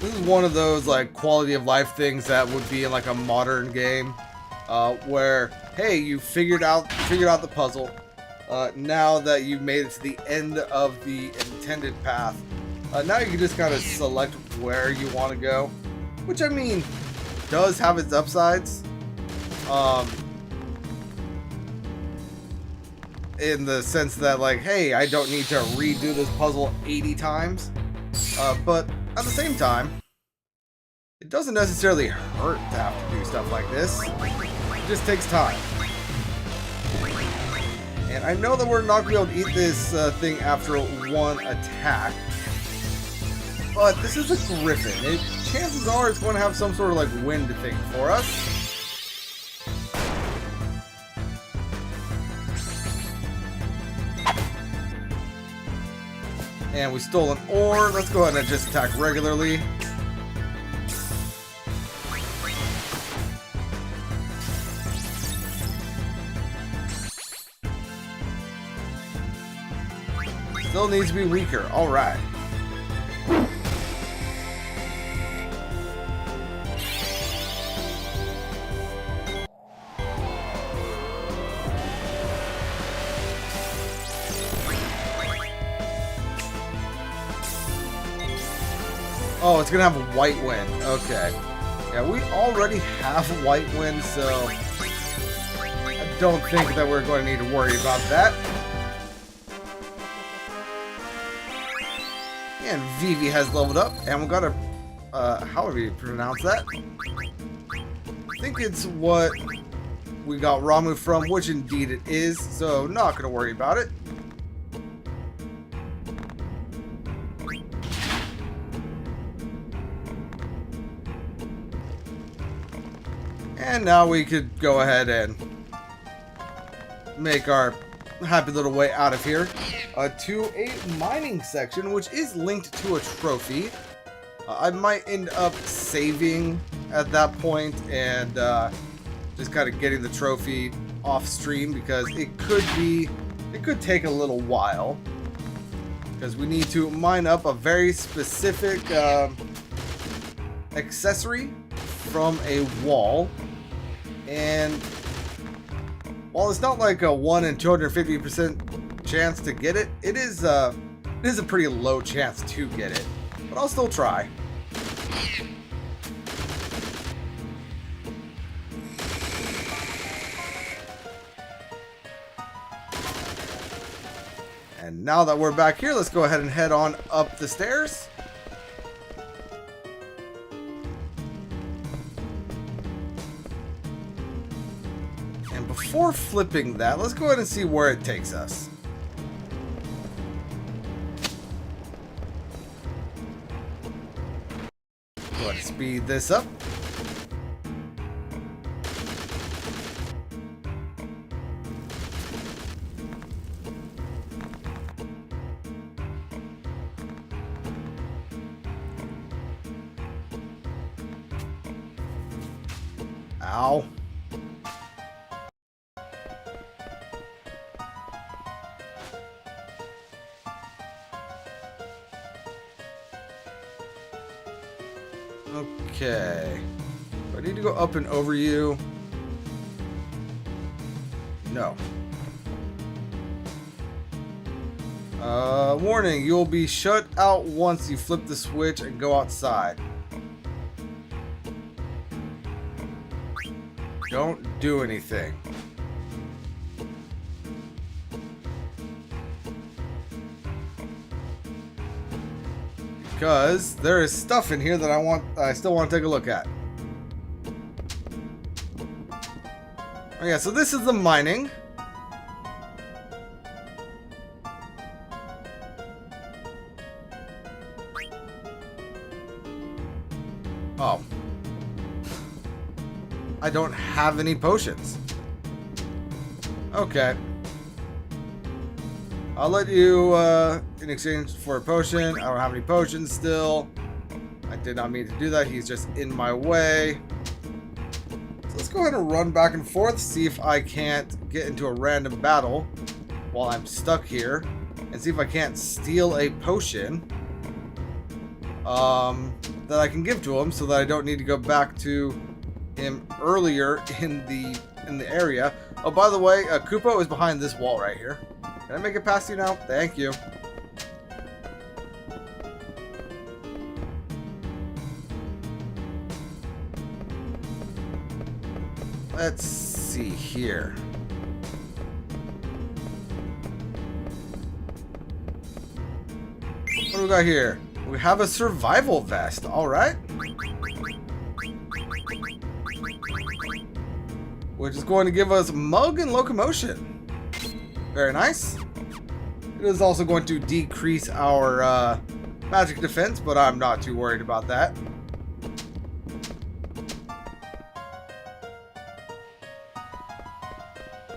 S1: This is one of those like quality of life things that would be in like a modern game, where hey, you figured out the puzzle. Now that you've made it to the end of the intended path, now you can just kind of select where you want to go, which I mean does have its upsides. In the sense that like, hey, I don't need to redo this puzzle 80 times. But at the same time, it doesn't necessarily hurt to have to do stuff like this. It just takes time. And I know that we're not going to be able to eat this thing after one attack. But this is a griffin. Chances are it's going to have some sort of like wind thing for us. And we stole an ore. Let's go ahead and just attack regularly. Still needs to be weaker. Alright. Oh, it's gonna have a white wind. Okay. Yeah, we already have white wind, so I don't think that we're going to need to worry about that. And Vivi has leveled up, and we got a, however you pronounce that. I think it's what we got Ramu from, which indeed it is, so not going to worry about it. And now we could go ahead and make our happy little way out of here to a mining section, which is linked to a trophy. I might end up saving at that point and just kind of getting the trophy off stream, because it could take a little while, because we need to mine up a very specific accessory from a wall. And while it's not like a 1 in 250% chance to get it, it is a pretty low chance to get it. But I'll still try. And now that we're back here, let's go ahead and head on up the stairs. Before flipping that, let's go ahead and see where it takes us. Go ahead and speed this up. Ow. Okay. Do I need to go up and over you? No. Warning, you'll be shut out once you flip the switch and go outside. Don't do anything. Because there is stuff in here that I still want to take a look at. Oh yeah, so this is the mining. Oh. I don't have any potions. Okay. I'll let you, in exchange for a potion. I don't have any potions still. I did not mean to do that. He's just in my way. So let's go ahead and run back and forth, see if I can't get into a random battle while I'm stuck here, and see if I can't steal a potion that I can give to him, so that I don't need to go back to him earlier in the area. Oh, by the way, Kupo is behind this wall right here. Can I make it past you now? Thank you. Let's see here. What do we got here? We have a survival vest. Alright. Which is going to give us mug and locomotion. Very nice. It is also going to decrease our magic defense, but I'm not too worried about that.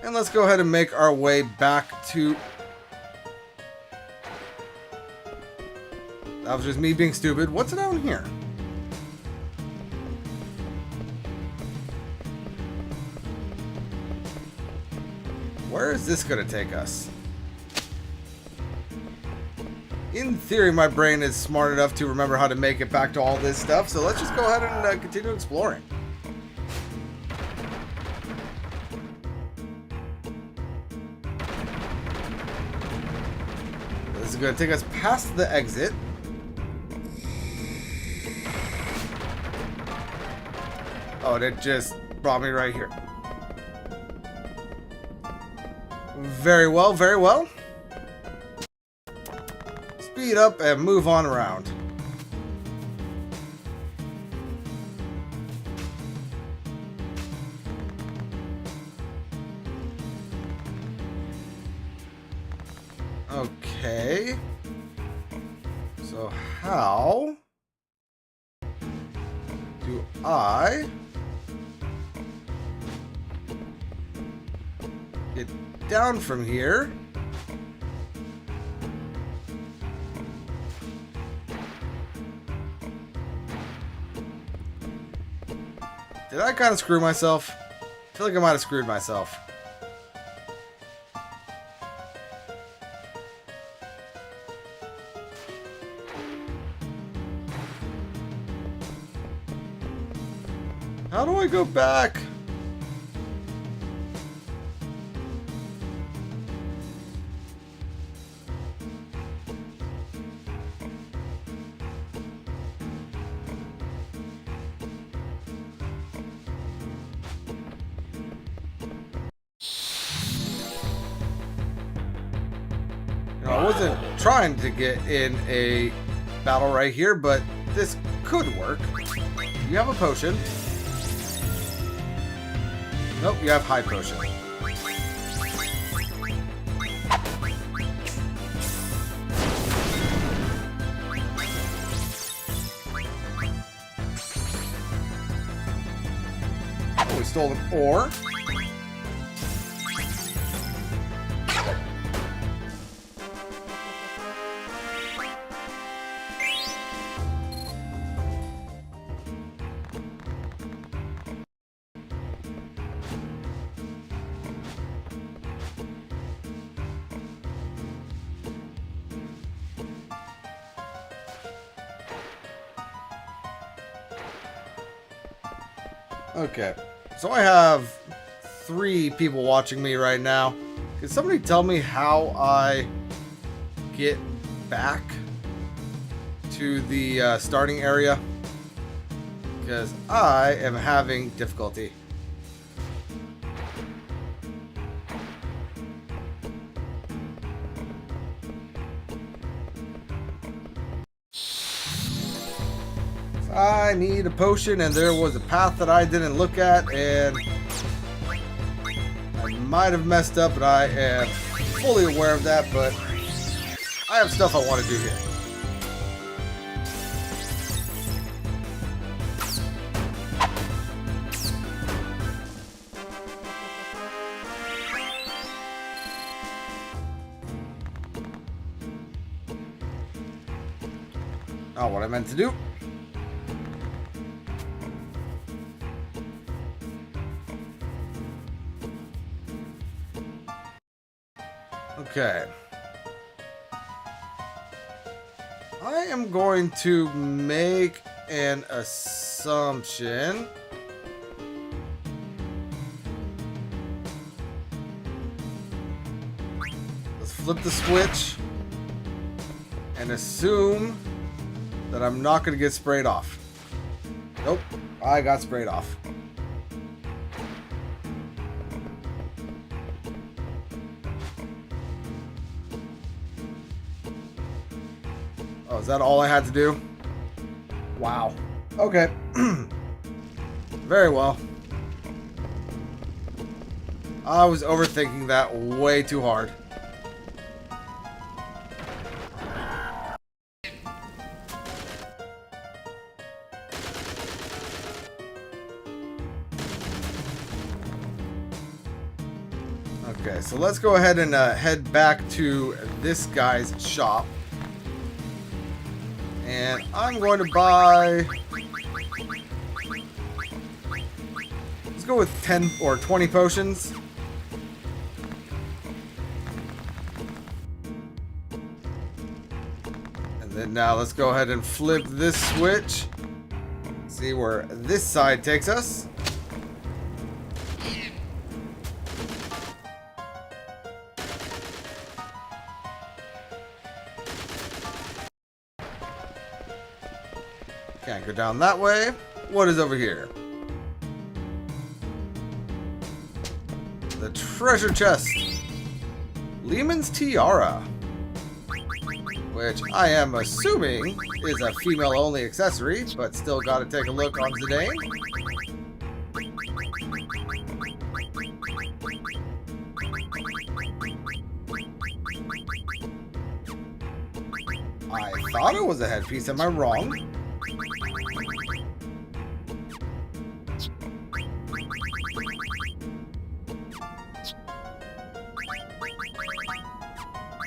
S1: And let's go ahead and make our way back to... That was just me being stupid. What's down here? Where is this going to take us? In theory, my brain is smart enough to remember how to make it back to all this stuff, so let's just go ahead and continue exploring. This is going to take us past the exit. Oh, and it just brought me right here. Very well, very well. Speed up and move on around. Okay. So how do I get down from here? Did I kind of screw myself? I feel like I might have screwed myself. How do I go back? I wasn't trying to get in a battle right here, but this could work. You have a potion. Nope, you have high potion. Oh, we stole an ore. Okay, so I have 3 people watching me right now. Can somebody tell me how I get back to the starting area? Because I am having difficulty. I need a potion, and there was a path that I didn't look at, and I might have messed up, and I am fully aware of that, but I have stuff I want to do here. Not what I meant to do. Okay. I am going to make an assumption. Let's flip the switch and assume that I'm not going to get sprayed off. Nope, I got sprayed off. Oh, is that all I had to do? Wow. Okay. Very well. I was overthinking that way too hard. Okay, so let's go ahead and head back to this guy's shop. And I'm going to buy... Let's go with 10 or 20 potions. Then now let's go ahead and flip this switch. See where this side takes us. Can't go down that way. What is over here? The treasure chest. Lehman's tiara. Which I am assuming is a female-only accessory, but still gotta take a look on Zidane. I thought it was a headpiece, am I wrong?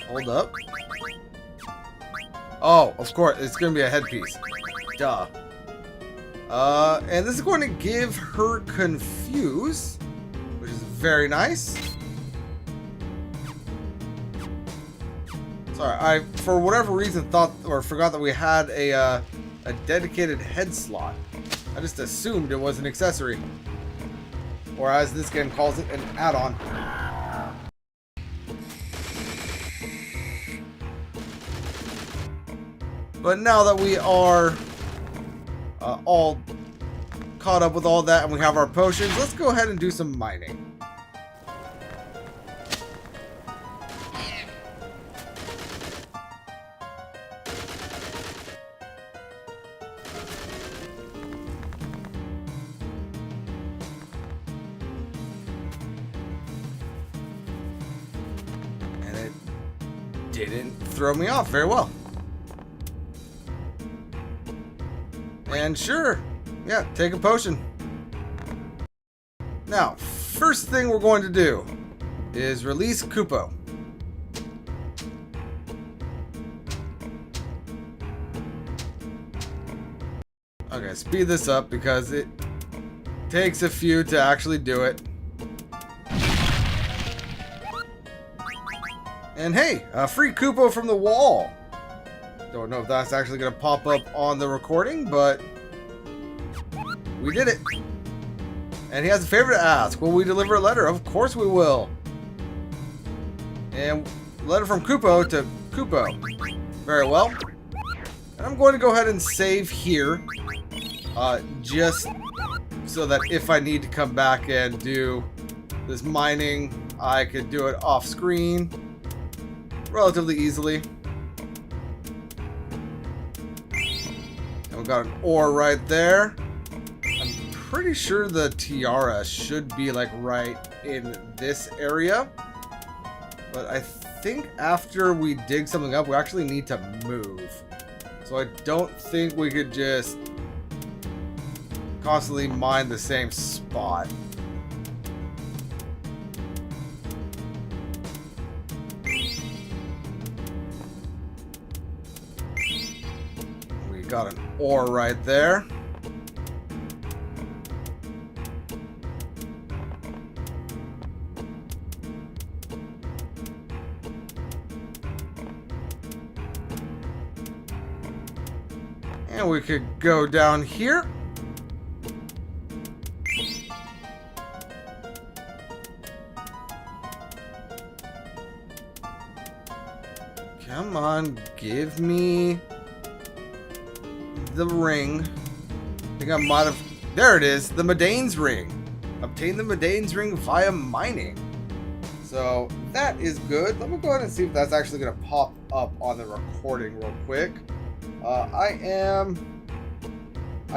S1: Hold up. Oh, of course, it's going to be a headpiece. Duh. And this is going to give her confuse, which is very nice. Sorry, I, for whatever reason, thought or forgot that we had a dedicated head slot. I just assumed it was an accessory. Or as this game calls it, an add-on. But now that we are all caught up with all that and we have our potions, let's go ahead and do some mining. And it didn't throw me off very well. And sure, yeah, take a potion. Now, first thing we're going to do is release Kupo. Okay, speed this up because it takes a few to actually do it. And hey, a free Kupo from the wall. Don't know if that's actually going to pop up on the recording, but we did it. And he has a favor to ask. Will we deliver a letter? Of course we will. And letter from Kupo to Kupo. Very well. And I'm going to go ahead and save here. Just so that if I need to come back and do this mining, I could do it off screen relatively easily. And we got an ore right there. I'm pretty sure the tiara should be like right in this area. But I think after we dig something up, we actually need to move. So I don't think we could just constantly mine the same spot. We got an ore right there. And we could go down here. Come on, give me the ring. I think I might have... There it is, the Medane's ring. Obtain the Medane's ring via mining. So that is good. Let me go ahead and see if that's actually going to pop up on the recording real quick. I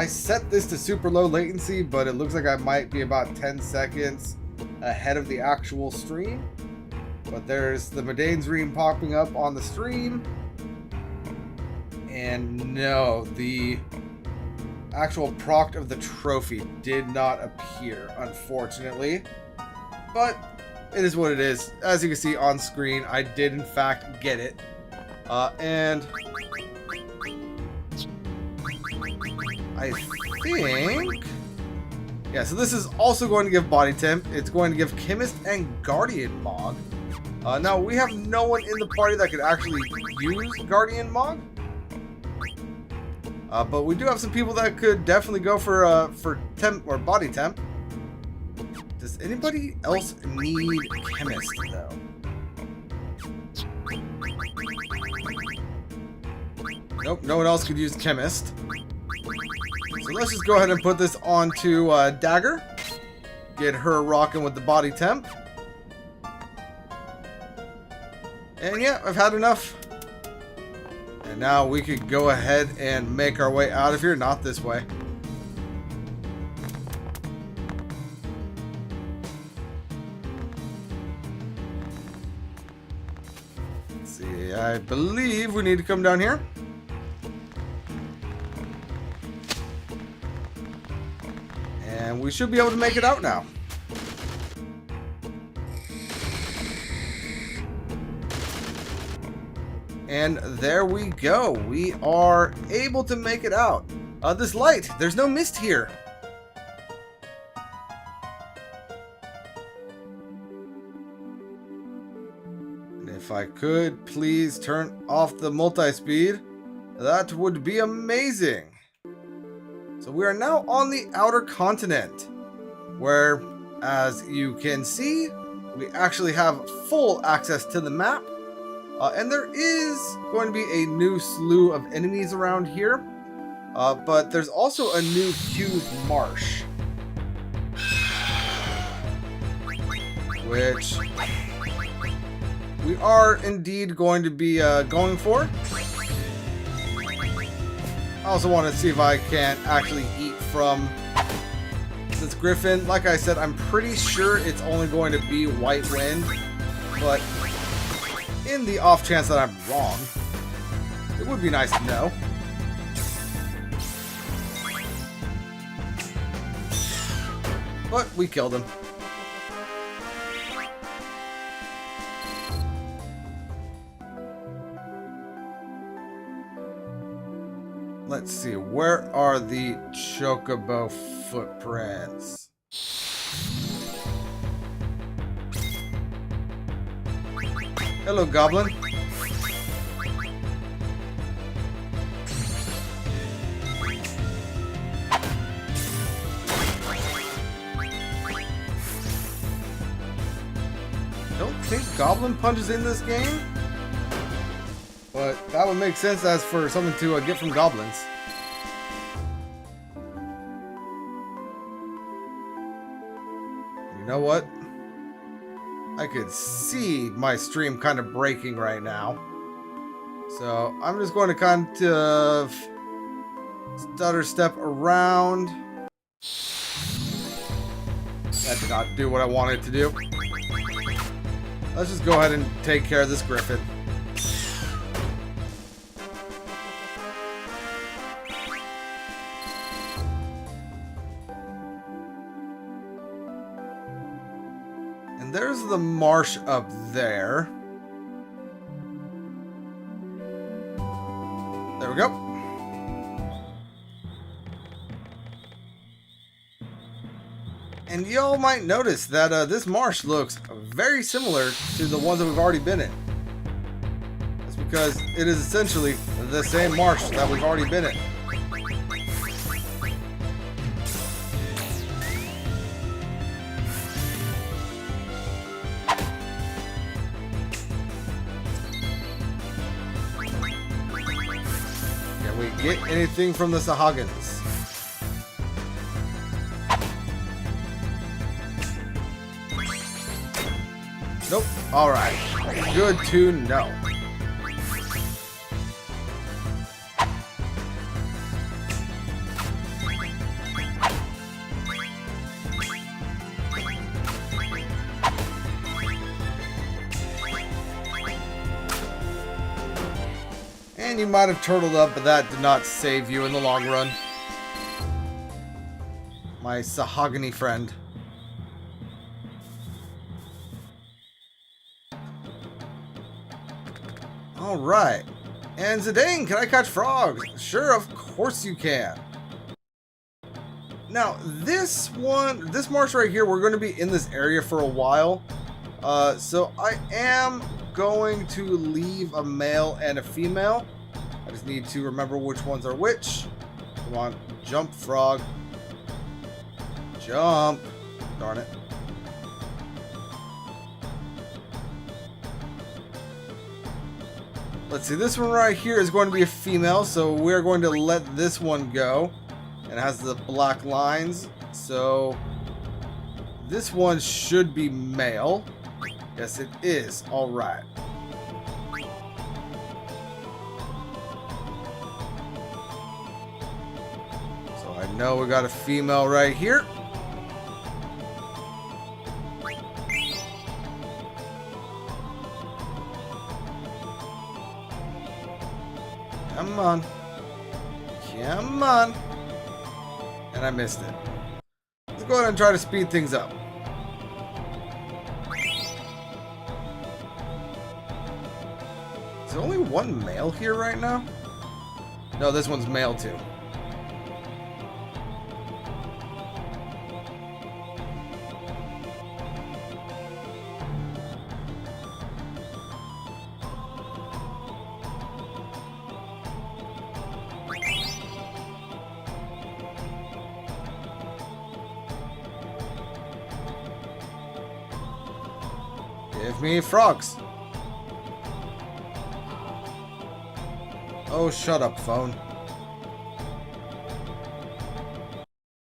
S1: set this to super low latency, but it looks like I might be about 10 seconds ahead of the actual stream. But there's the Medane's ring popping up on the stream. And no, the actual proc of the trophy did not appear, unfortunately. But it is what it is. As you can see on screen, I did in fact get it. And I think... Yeah, so this is also going to give body temp. It's going to give chemist and guardian mog. Now, we have no one in the party that could actually use guardian mog. But we do have some people that could definitely go for temp or body temp. Does anybody else need chemist though? Nope, no one else could use chemist. So let's just go ahead and put this onto Dagger. Get her rocking with the body temp. And yeah, I've had enough. And now we could go ahead and make our way out of here. Not this way. Let's see, I believe we need to come down here. And we should be able to make it out now. And there we go. We are able to make it out. This light, there's no mist here. And if I could please turn off the multi-speed, that would be amazing. So we are now on the outer continent, where, as you can see, we actually have full access to the map. And there is going to be a new slew of enemies around here. But there's also a new huge marsh, which we are indeed going to be going for. I also want to see if I can actually eat from this griffin. Like I said, I'm pretty sure it's only going to be white wind, but in the off chance that I'm wrong, it would be nice to know. But we killed him. Let's see, where are the chocobo footprints? Hello, goblin. Don't think goblin punches in this game, but that would make sense as for something to get from goblins. You know what? I could see my stream kind of breaking right now. So I'm just going to kind of stutter step around. That did not do what I wanted it to do. Let's just go ahead and take care of this griffin. And there's the marsh up there. There we go. And y'all might notice that this marsh looks very similar to the ones that we've already been in. That's because it is essentially the same marsh that we've already been in. Can we get anything from the Sahagins? Nope. Alright. Good to know. And you might have turtled up, but that did not save you in the long run. My Sahagini friend. Alright. And Zidane, can I catch frogs? Sure, of course you can. Now, this marsh right here, we're going to be in this area for a while. So I am going to leave a male and a female. I just need to remember which ones are which. Come on. Jump, frog. Jump. Darn it. Let's see. This one right here is going to be a female, so we're going to let this one go. It has the black lines, so this one should be male. Yes, it is. All right. So I know we got a female right here. Come on. Come on. And I missed it. Let's go ahead and try to speed things up. Is there only one male here right now? No, this one's male too. Give me frogs. Oh, shut up, phone.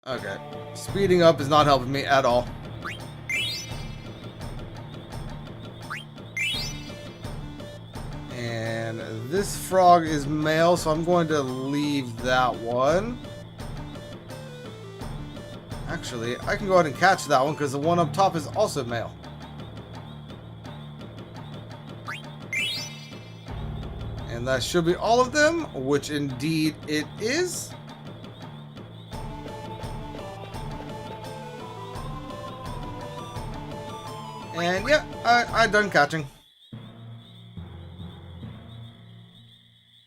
S1: Okay. Speeding up is not helping me at all. And this frog is male, so I'm going to leave that one. Actually, I can go ahead and catch that one because the one up top is also male. And that should be all of them, which indeed it is. And yeah, I'm done catching.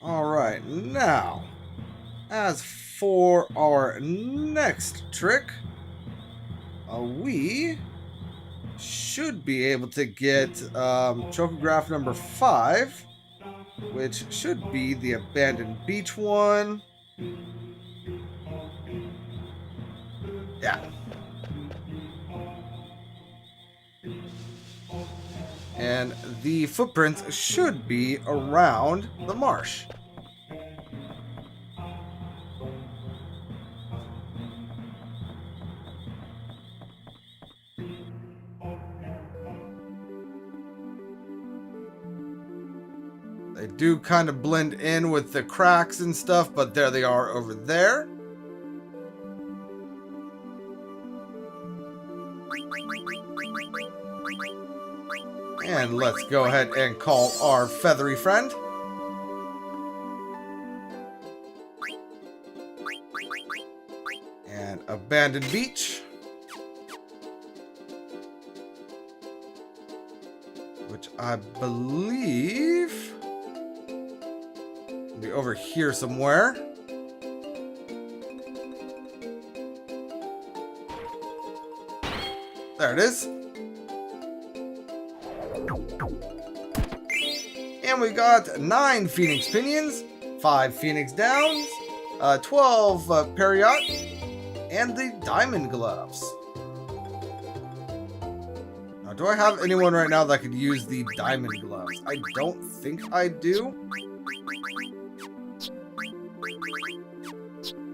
S1: Alright, now, as for our next trick, we should be able to get chocograph number 5. Which should be the abandoned beach one. Yeah. And the footprints should be around the marsh. They do kind of blend in with the cracks and stuff, but there they are over there. And let's go ahead and call our feathery friend. And abandoned beach. Which I believe will be over here somewhere. There it is. And we got 9 Phoenix Pinions, 5 Phoenix Downs, 12 Periot, and the Diamond Gloves. Now, do I have anyone right now that could use the Diamond Gloves? I don't think I do.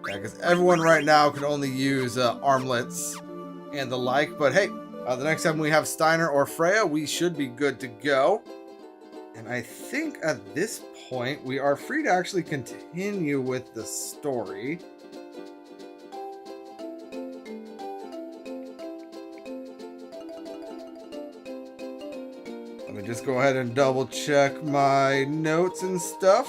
S1: Yeah, because everyone right now can only use armlets and the like. But hey, the next time we have Steiner or Freya, we should be good to go. And I think at this point, we are free to actually continue with the story. Let me just go ahead and double check my notes and stuff.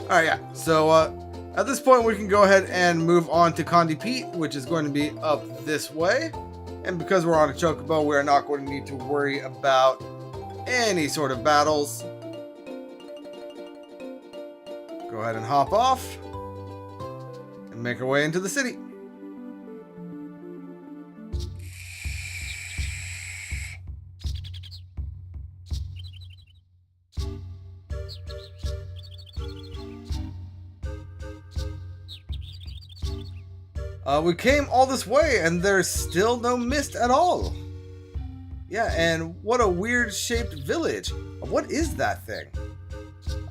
S1: Alright, yeah. So, at this point, we can go ahead and move on to Condi Pete, which is going to be up this way. And because we're on a chocobo, we're not going to need to worry about any sort of battles. Go ahead and hop off. and make our way into the city. We came all this way and there's still no mist at all. Yeah, and what a weird shaped village. What is that thing?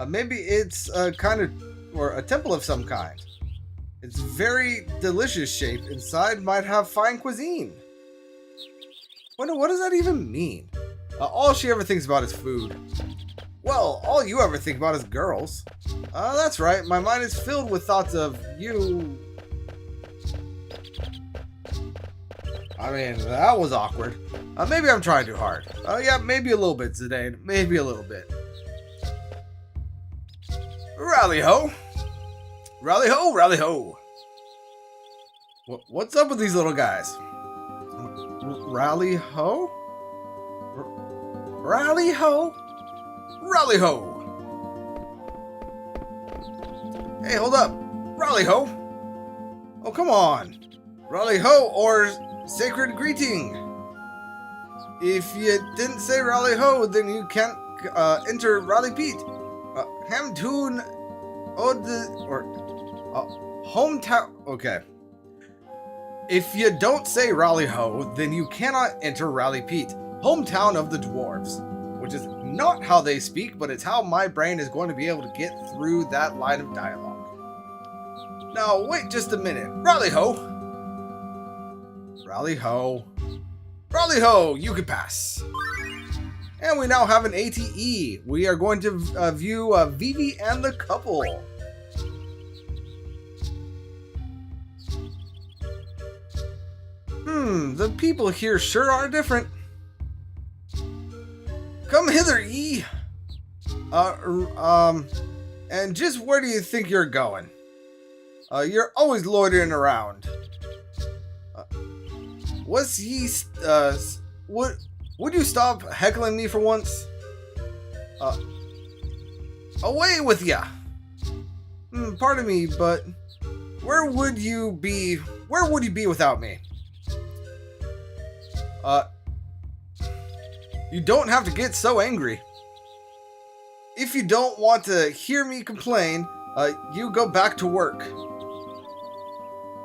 S1: Maybe it's a kind of, or a temple of some kind. It's very delicious shape. Inside might have fine cuisine. What does that even mean? All she ever thinks about is food. Well, all you ever think about is girls. That's right. My mind is filled with thoughts of you. I mean, that was awkward. Maybe I'm trying too hard. Yeah, maybe a little bit, Zidane. Maybe a little bit. Rally ho! Rally ho, rally ho! What's up with these little guys? Rally ho? Rally ho? Rally ho! Hey, hold up! Rally ho! Oh, come on! Rally ho or sacred greeting! If you didn't say rally ho, then you can't enter Rally Pete. Hamtoon Ode or hometown. Okay. If you don't say Rally Ho, then you cannot enter Rally Pete, hometown of the dwarves. Which is not how they speak, but it's how my brain is going to be able to get through that line of dialogue. Now, wait just a minute. Rally Ho! Rally Ho. Rally Ho! You can pass. And we now have an ATE. We are going to view Vivi and the couple. The people here sure are different. Come hither, E. And just where do you think you're going? You're always loitering around. Was he, would you stop heckling me for once? Away with ya! Pardon me, but where would you be without me? You don't have to get so angry. If you don't want to hear me complain, you go back to work.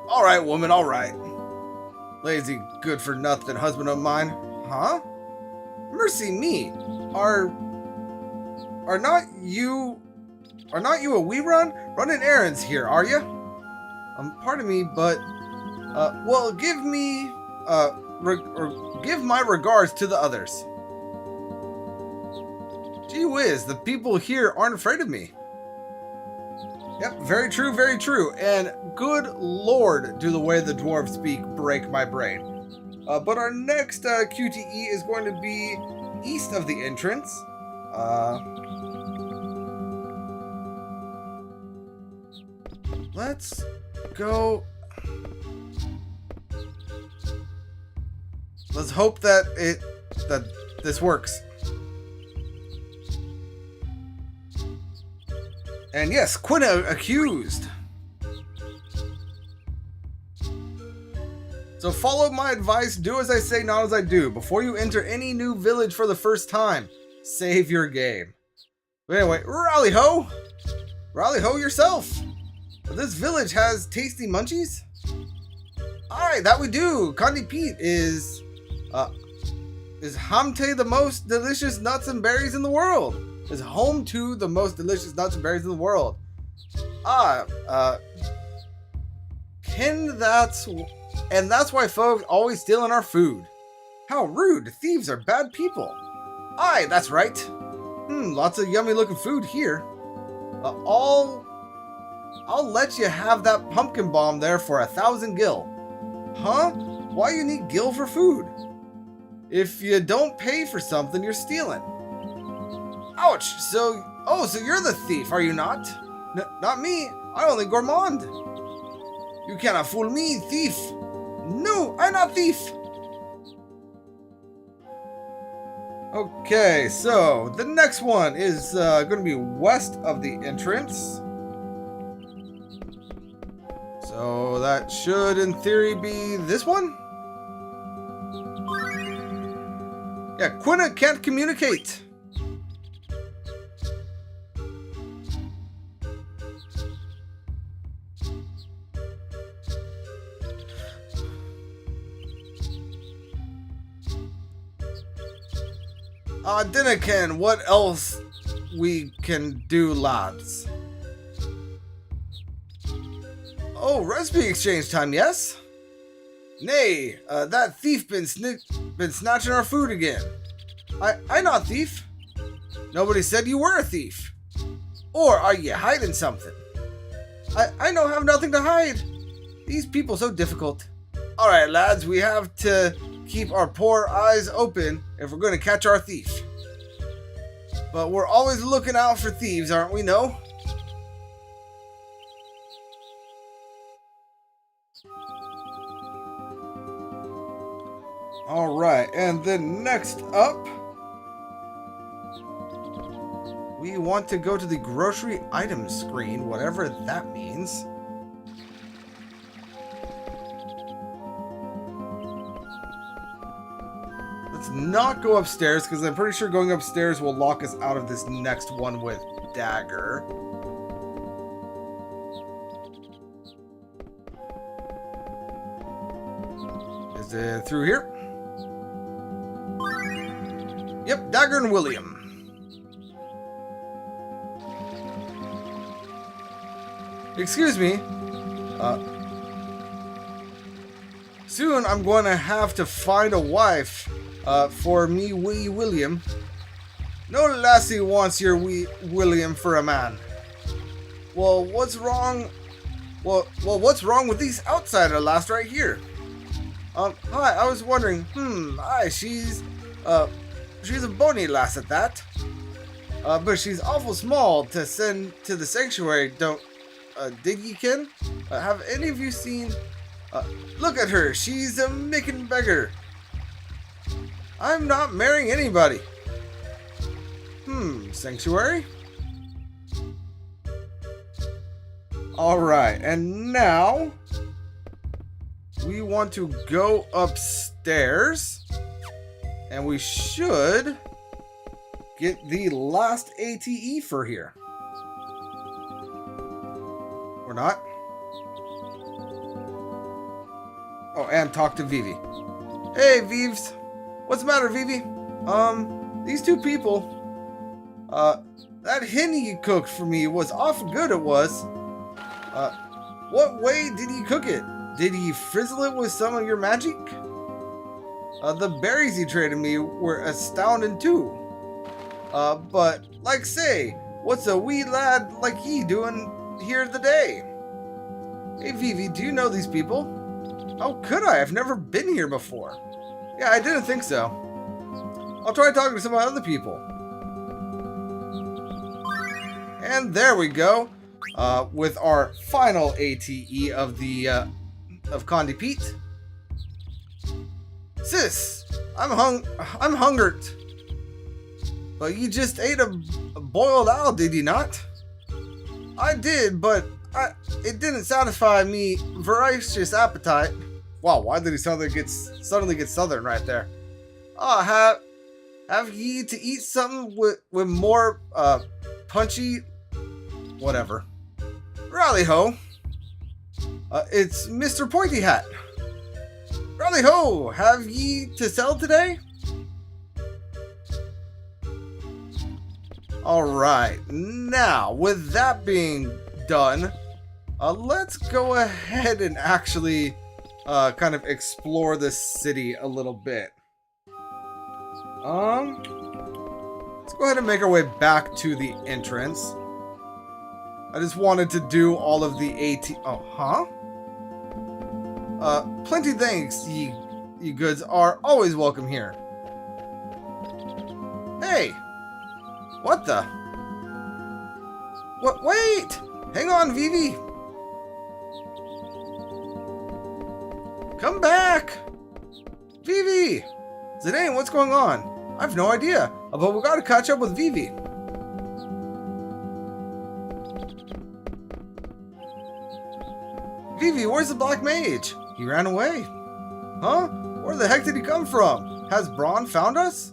S1: Alright, woman, alright. Lazy, good-for-nothing husband of mine. Huh? Mercy me. Are not you a wee running errands here, are you? Pardon me, but well, give me give my regards to the others. Gee whiz, the people here aren't afraid of me. Yep, very true, very true. And good lord, do the way the dwarves speak break my brain. But our next QTE is going to be east of the entrance. Let's go. Let's hope that this works. And yes, Quina accused. So follow my advice, do as I say, not as I do. Before you enter any new village for the first time, save your game. But anyway, rally ho! Rally ho yourself! This village has tasty munchies? Alright, that we do! Condi Pete is Hamte the most delicious nuts and berries in the world. Is home to the most delicious nuts and berries in the world. And that's why folks always stealing our food. How rude, thieves are bad people. Aye, that's right. Lots of yummy looking food here. I'll let you have that pumpkin bomb there for 1,000 gil. Huh? Why you need gil for food? If you don't pay for something, you're stealing. Ouch! So you're the thief, are you not? Not me. I only gourmand. You cannot fool me, thief. No, I'm not thief. Okay, so the next one is going to be west of the entrance. So So that should, in theory, be this one? Yeah, Quina can't communicate. Dinniken, what else we can do, lads? Oh, recipe exchange time, yes? Nay, that thief been snatching our food again. I not thief. Nobody said you were a thief. Or are you hiding something? I don't have nothing to hide. These people so difficult. Alright, lads, we have to keep our poor eyes open if we're going to catch our thief. But we're always looking out for thieves, aren't we, no? Alright, and then next up, we want to go to the grocery items screen, whatever that means. Let's not go upstairs, because I'm pretty sure going upstairs will lock us out of this next one with Dagger. Is it through here? Yep, Dagger and William. Excuse me. Soon I'm going to have to find a wife for me wee William. No lassie wants your wee William for a man. Well, what's wrong? Well, what's wrong with these outsider lass right here? Hi, I was wondering, hi, she's a bony lass at that. But she's awful small to send to the sanctuary, did ye ken? Have any of you seen, look at her, she's a mickin' beggar. I'm not marrying anybody. Sanctuary? Alright, and now we want to go upstairs, and we should get the last ATE for here. Or not. Oh, and talk to Vivi. Hey, Vives. What's the matter, Vivi? These two people, that henny you cooked for me was awful good, it was. What way did you cook it? Did you frizzle it with some of your magic? The berries you traded me were astounding too. But, like say, what's a wee lad like ye doing here today? Hey Vivi, do you know these people? How could I? I've never been here before. Yeah, I didn't think so. I'll try talking to some of my other people. And there we go. With our final ATE of the of Condi Pete. Sis, I'm hungered. But you just ate a boiled owl, did you not? I did, but it didn't satisfy me voracious appetite. Wow, why did he suddenly get southern right there? Oh, have ye to eat something with more punchy, whatever. Rally ho! It's Mr. Pointy Hat. Rally ho! Have ye to sell today? Alright, now, with that being done, let's go ahead and actually kind of explore this city a little bit. Let's go ahead and make our way back to the entrance. I just wanted to do all of the plenty thanks, ye goods are always welcome here. Hey! What the? What? Wait! Hang on, Vivi! Come back! Vivi! Zidane, what's going on? I have no idea, but we gotta catch up with Vivi.
S2: Vivi, where's the black mage? He ran away. Huh? Where the heck did he come from? Has Braun found us?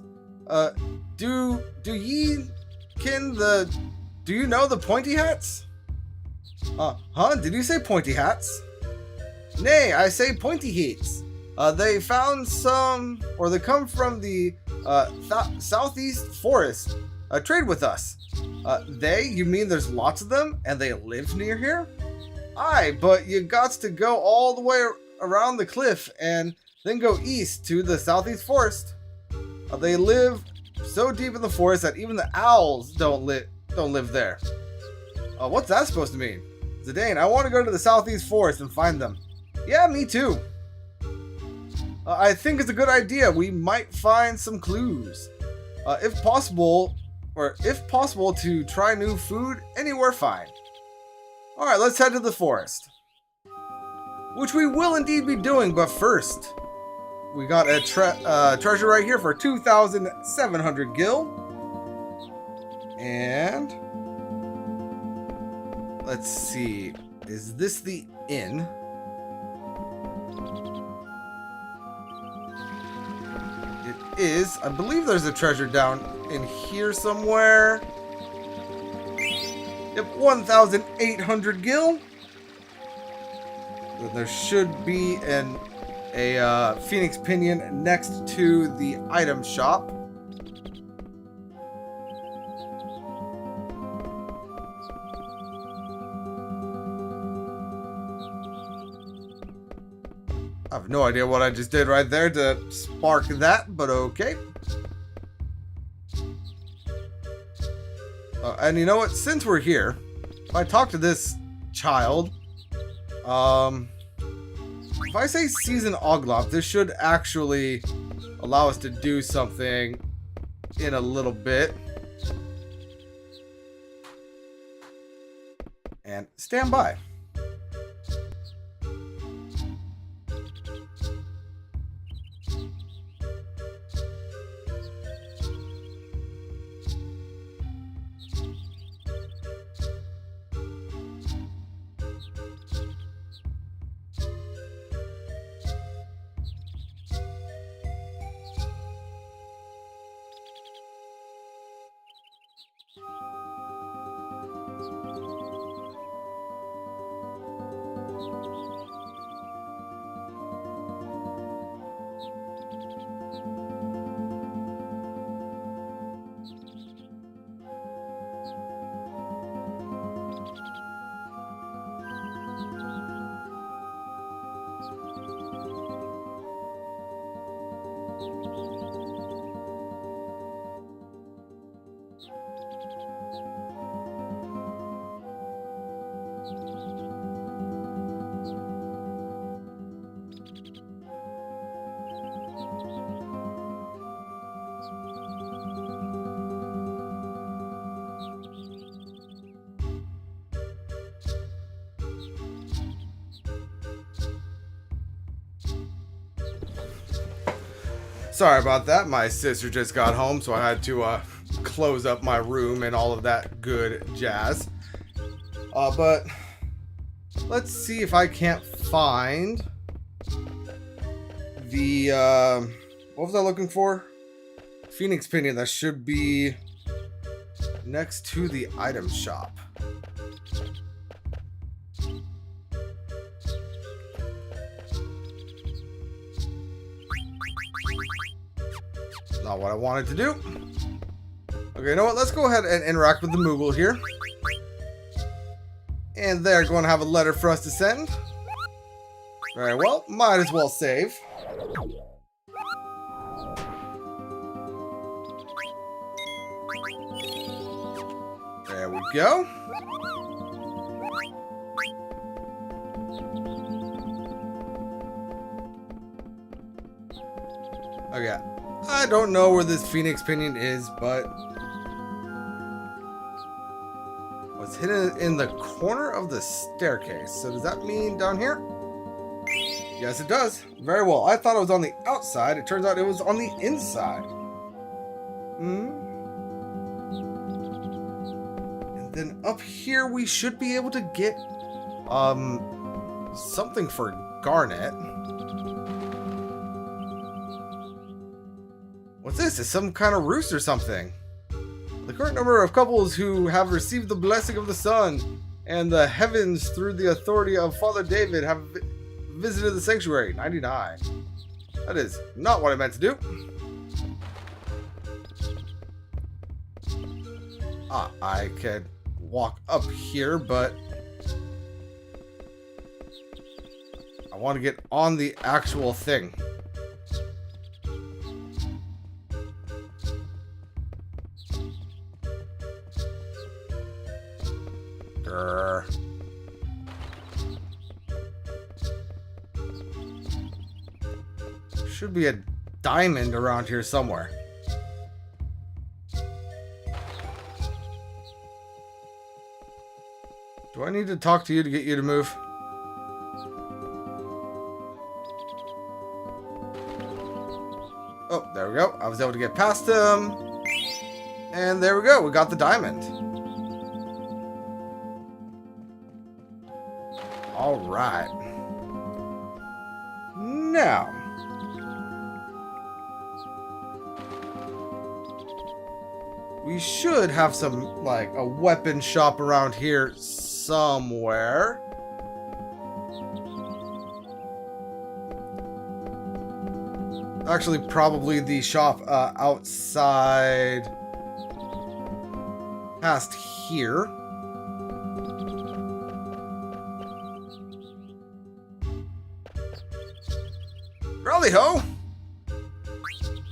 S2: Do you know the pointy hats? Huh? Did you say pointy hats? Nay, I say pointy hats. They found some, or they come from the southeast forest. Trade with us. You mean there's lots of them, and they live near here? Aye, but you gots to go all the way around the cliff, and then go east to the southeast forest. They live so deep in the forest that even the owls don't live there. What's that supposed to mean? Zidane, I want to go to the southeast forest and find them. Yeah, me too. I think it's a good idea. We might find some clues. If possible to try new food, anywhere fine. Alright, let's head to the forest. Which we will indeed be doing, but first, we got a treasure right here for 2,700 gil. And let's see, is this the inn? It is. I believe there's a treasure down in here somewhere. Yep, 1,800 gil. Then there should be a Phoenix Pinion next to the item shop. I have no idea what I just did right there to spark that, but okay. And you know what? Since we're here, if I talk to this child, if I say Season Oglop, this should actually allow us to do something in a little bit. And stand by. Sorry about that. My sister just got home, so I had to close up my room and all of that good jazz. But let's see if I can't find the what was I looking for? Phoenix Pinion. That should be next to the item shop. Not what I wanted to do. Okay, you know what? Let's go ahead and interact with the Moogle here. And they're going to have a letter for us to send. Very well. Might as well save. There we go. Okay. I don't know where this Phoenix Pinion is, but it's hidden in the corner of the staircase. So does that mean down here? Yes, it does. Very well. I thought it was on the outside. It turns out it was on the inside. And then up here we should be able to get something for Garnet. What's this? It's some kind of roost or something. The current number of couples who have received the blessing of the sun and the heavens through the authority of Father David have visited the sanctuary. 99. That is not what I meant to do. I could walk up here, but I want to get on the actual thing. Grr. Should be a diamond around here somewhere. Do I need to talk to you to get you to move? Oh, there we go. I was able to get past him. And there we go. We got the diamond. All right. Now. We should have some, like, a weapon shop around here somewhere. Actually, probably the shop outside past here. Rally ho!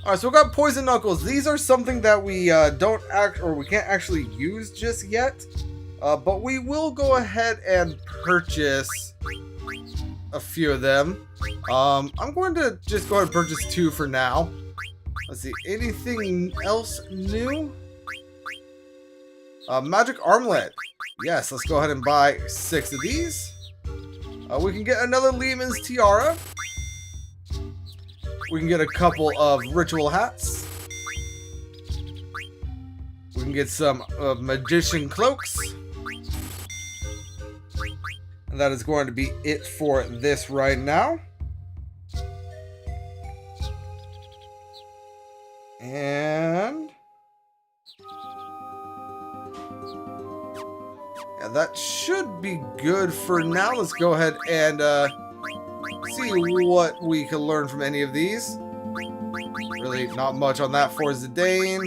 S2: Alright, so we got poison knuckles. These are something that we we can't actually use just yet. But we will go ahead and purchase a few of them. I'm going to just go ahead and purchase 2 for now. Let's see, anything else new? Magic armlet. Yes, let's go ahead and buy 6 of these. We can get another Lehman's tiara. We can get a couple of ritual hats. We can get some magician cloaks. And that is going to be it for this right now. And yeah, that should be good for now. Let's go ahead and see what we can learn from any of these. Really not much on that for Zidane.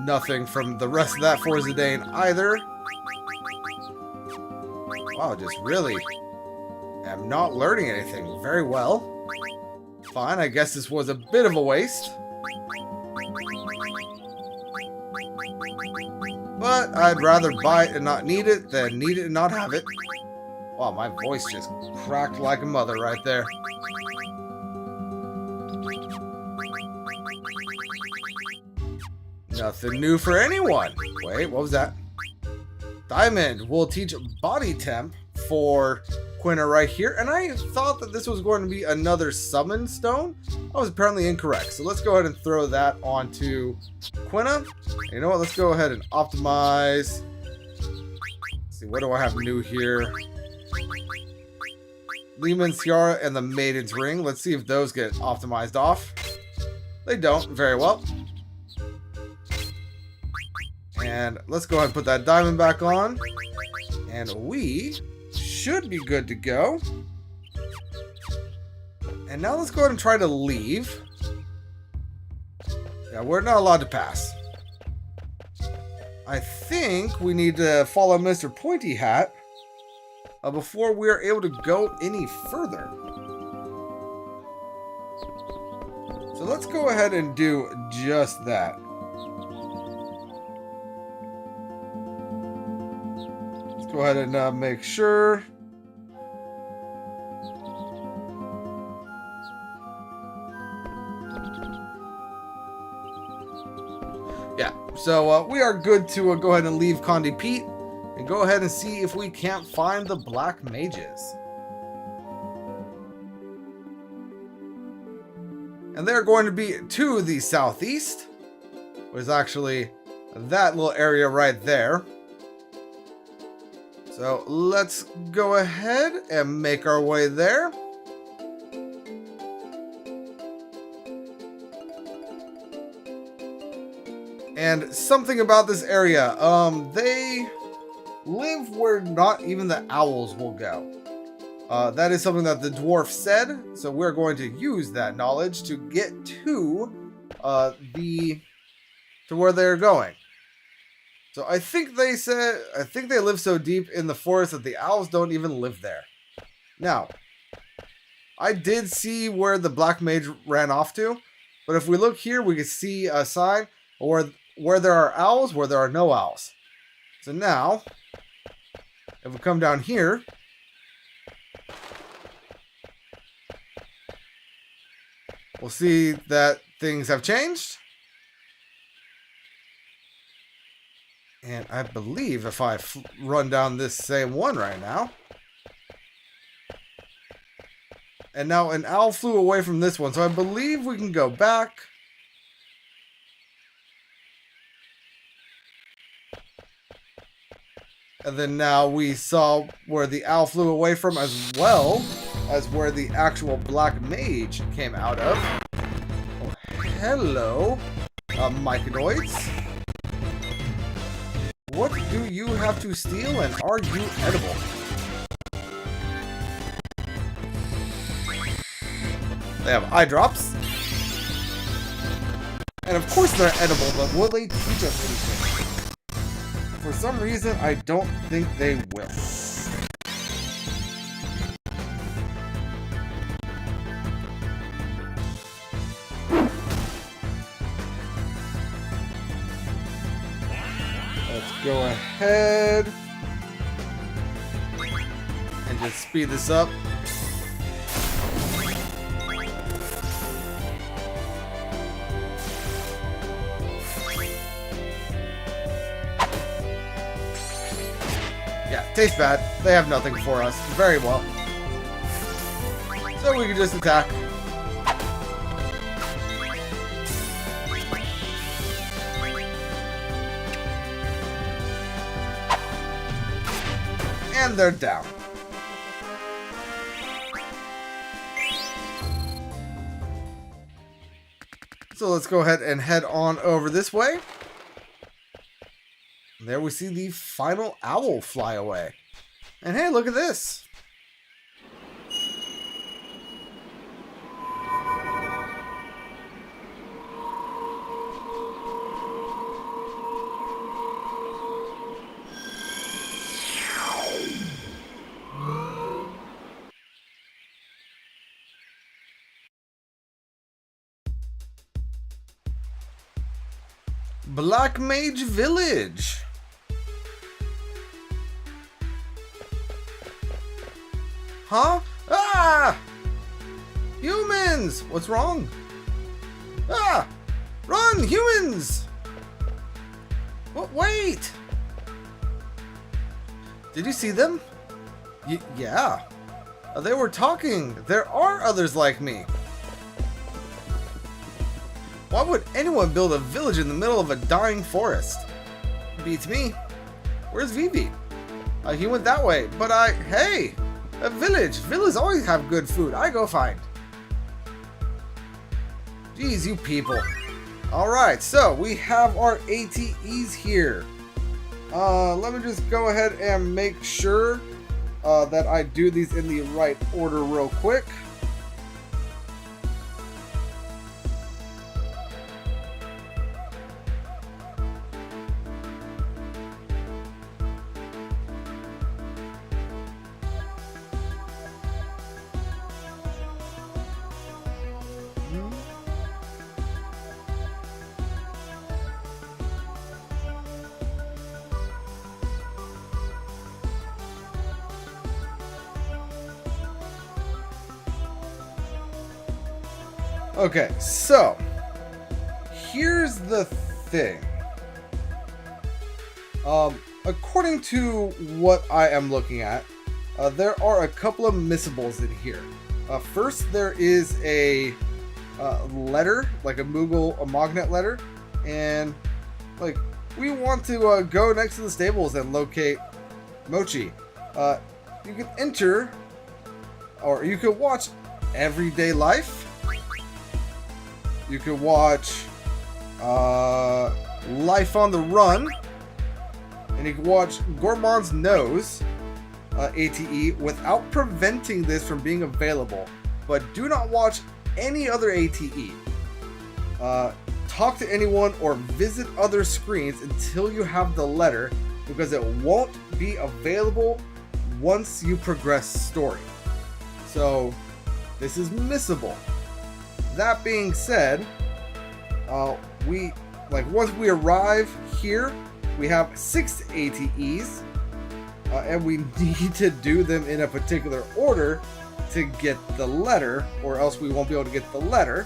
S2: Nothing from the rest of that for Zidane either. Wow, just really am not learning anything very well. Fine, I guess this was a bit of a waste. But I'd rather buy it and not need it than need it and not have it. Wow, my voice just cracked like a mother right there. Nothing new for anyone. Wait, what was that? Diamond will teach body temp for Quina right here. And I thought that this was going to be another summon stone. I was apparently incorrect. So let's go ahead and throw that onto Quina. You know what? Let's go ahead and optimize. Let's see, what do I have new here? Lehman's tiara and the Maiden's ring. Let's see if those get optimized off. They don't. Very well. And let's go ahead and put that diamond back on. And we should be good to go. And now let's go ahead and try to leave. Yeah, we're not allowed to pass. I think we need to follow Mr. Pointy Hat before we are able to go any further. So let's go ahead and do just that. Go ahead and make sure. Yeah, so we are good to go ahead and leave Condi Pete and go ahead and see if we can't find the Black Mages. And they're going to be to the southeast, which is actually that little area right there. So let's go ahead and make our way there. And something about this area, they live where not even the owls will go. That is something that the dwarf said, so we're going to use that knowledge to get to where they're going. So I think they live so deep in the forest that the owls don't even live there. Now, I did see where the black mage ran off to, but if we look here, we can see a sign where there are owls, where there are no owls. So now, if we come down here, we'll see that things have changed. And I believe if I run down this same one right now. And now an owl flew away from this one, so I believe we can go back. And then now we saw where the owl flew away from, as well as where the actual black mage came out of. Oh, hello, myconoids. What do you have to steal, and are you edible? They have eye drops. And of course they're edible, but will they teach us anything? For some reason, I don't think they will. Let's go ahead and just speed this up. Yeah, tastes bad. They have nothing for us. Very well. So we can just attack. And they're down. So let's go ahead and head on over this way. There we see the final owl fly away. And hey, look at this. Black Mage Village. Huh? Ah! Humans! What's wrong? Ah! Run, humans! What? Wait! Did you see them? Yeah. They were talking. There are others like me. Why would anyone build a village in the middle of a dying forest? Beats me. Where's Vivi? He went that way, but hey! A village! Villas always have good food. I go find. Jeez, you people. Alright, so we have our ATEs here. Let me just go ahead and make sure that I do these in the right order real quick. Okay, so here's the thing. According to what I am looking at, there are a couple of missables in here. First, there is a letter, like a Mognet letter, and like we want to go next to the stables and locate Mochi. You can enter, or you could watch Everyday Life. You could watch Life on the Run, and you can watch Gourmand's Nose ATE without preventing this from being available. But do not watch any other ATE. Talk to anyone or visit other screens until you have the letter, because it won't be available once you progress story. So this is missable. That being said, once we arrive here, we have 6 ATEs, and we need to do them in a particular order to get the letter, or else we won't be able to get the letter,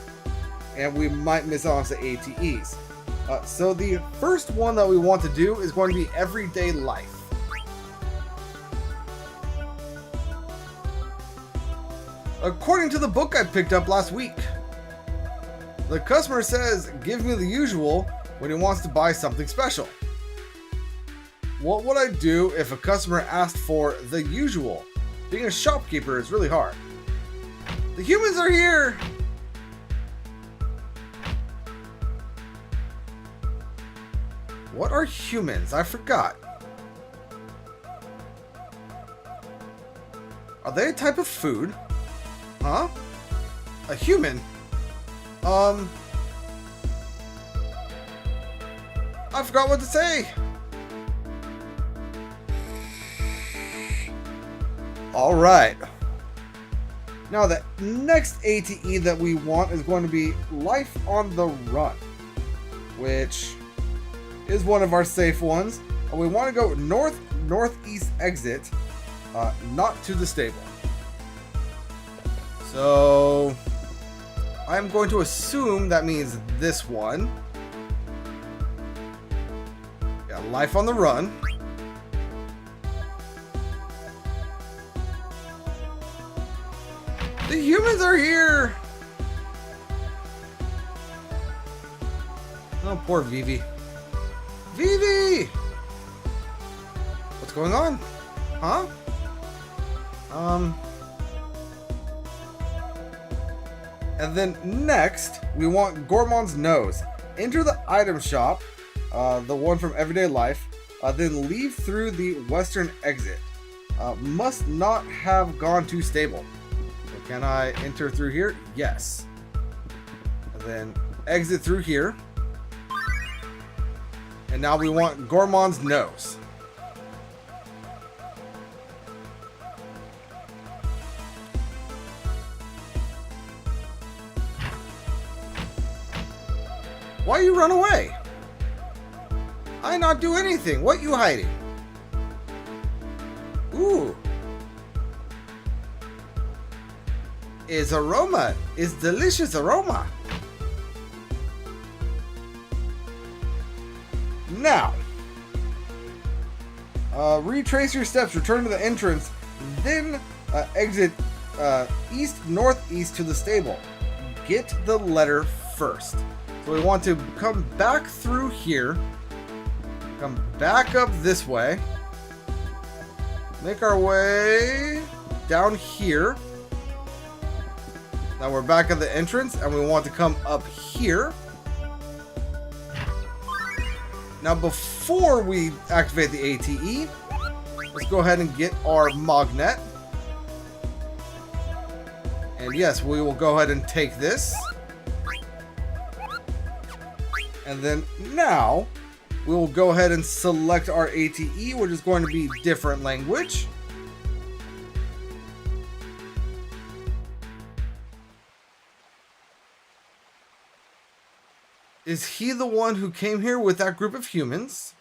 S2: and we might miss out on the ATEs. So the first one that we want to do is going to be Everyday Life. According to the book I picked up last week, the customer says, "Give me the usual," when he wants to buy something special. What would I do if a customer asked for the usual? Being a shopkeeper is really hard. The humans are here! What are humans? I forgot. Are they a type of food? Huh? A human? I forgot what to say. All right. Now the next ATE that we want is going to be Life on the Run, which is one of our safe ones. And we want to go northeast exit, not to the stable. So I'm going to assume that means this one. Yeah, Life on the Run. The humans are here! Oh, poor Vivi. Vivi! What's going on? Huh? And then next, we want Gourmand's Nose. Enter the item shop, the one from Everyday Life, then leave through the western exit. Must not have gone to stable. So can I enter through here? Yes. And then exit through here. And now we want Gourmand's Nose. Why you run away? I not do anything. What you hiding? Ooh. Is aroma. Is delicious aroma. Now. Retrace your steps. Return to the entrance. Then exit northeast to the stable. Get the letter first. So we want to come back through here, come back up this way, make our way down here. Now we're back at the entrance and we want to come up here. Now before we activate the ATE, let's go ahead and get our magnet. And yes, we will go ahead and take this. And then now, we will go ahead and select our ATE, which is going to be different language. Is he the one who came here with that group of humans?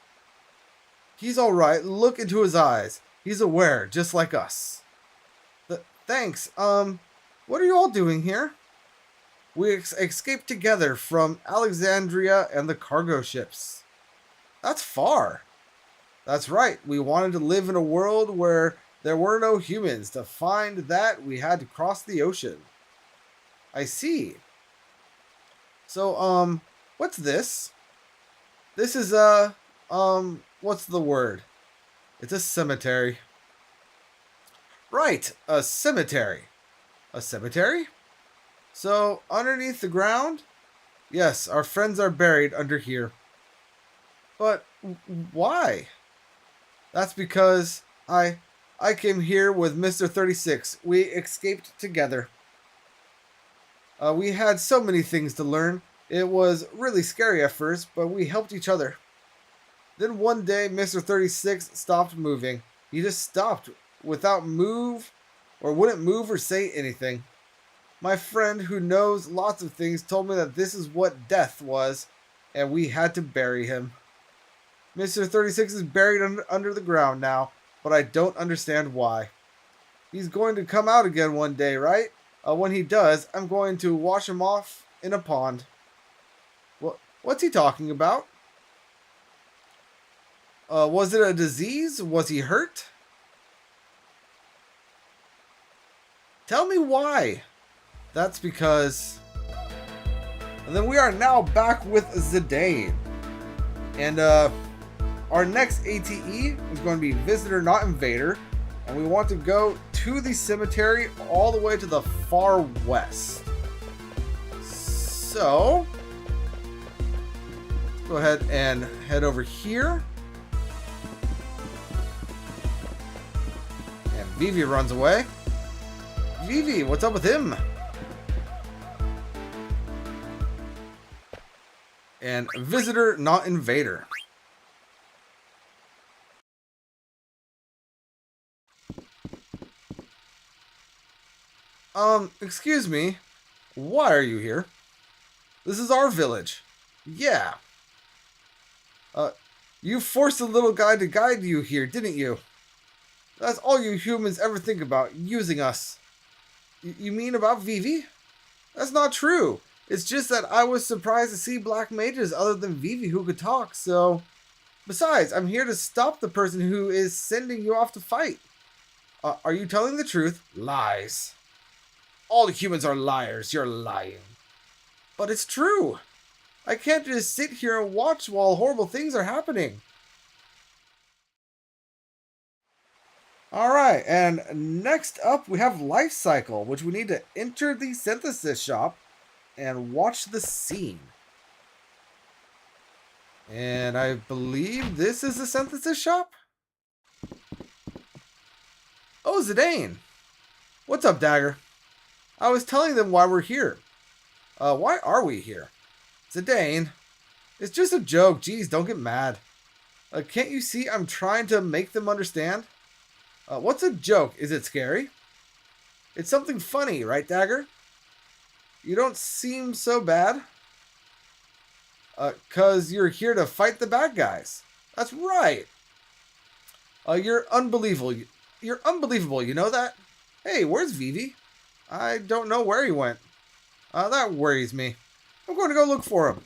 S2: He's alright. Look into his eyes. He's aware, just like us. Thanks. What are you all doing here? We escaped together from Alexandria and the cargo ships. That's far. That's right. We wanted to live in a world where there were no humans. To find that, we had to cross the ocean. I see. So, what's this? This is what's the word? It's a cemetery. Right, a cemetery. A cemetery? So, underneath the ground? Yes, our friends are buried under here. But why? That's because I came here with Mr. 36. We escaped together. We had so many things to learn. It was really scary at first, but we helped each other. Then one day, Mr. 36 stopped moving. He just stopped without wouldn't move or say anything. My friend, who knows lots of things, told me that this is what death was, and we had to bury him. Mr. 36 is buried under the ground now, but I don't understand why. He's going to come out again one day, right? When he does, I'm going to wash him off in a pond. What's he talking about? Was it a disease? Was he hurt? Tell me why. That's because... And then we are now back with Zidane. And our next ATE is going to be Visitor, Not Invader. And we want to go to the cemetery all the way to the far west. So, let's go ahead and head over here. And Vivi runs away. Vivi, what's up with him? And Visitor, Not Invader. Excuse me. Why are you here? This is our village. Yeah. You forced the little guy to guide you here, didn't you? That's all you humans ever think about, using us. You mean about Vivi? That's not true. It's just that I was surprised to see black mages other than Vivi who could talk, so... Besides, I'm here to stop the person who is sending you off to fight. Are you telling the truth? Lies. All humans are liars. You're lying. But it's true. I can't just sit here and watch while horrible things are happening. Alright, and next up we have Life Cycle, which we need to enter the synthesis shop and watch the scene. And I believe this is the synthesis shop? Oh, Zidane. What's up, Dagger? I was telling them why we're here. Why are we here? Zidane. It's just a joke. Jeez, don't get mad. Can't you see I'm trying to make them understand? What's a joke? Is it scary? It's something funny, right, Dagger? You don't seem so bad. 'Cause you're here to fight the bad guys. That's right. You're unbelievable. You're unbelievable, you know that? Hey, where's Vivi? I don't know where he went. That worries me. I'm going to go look for him.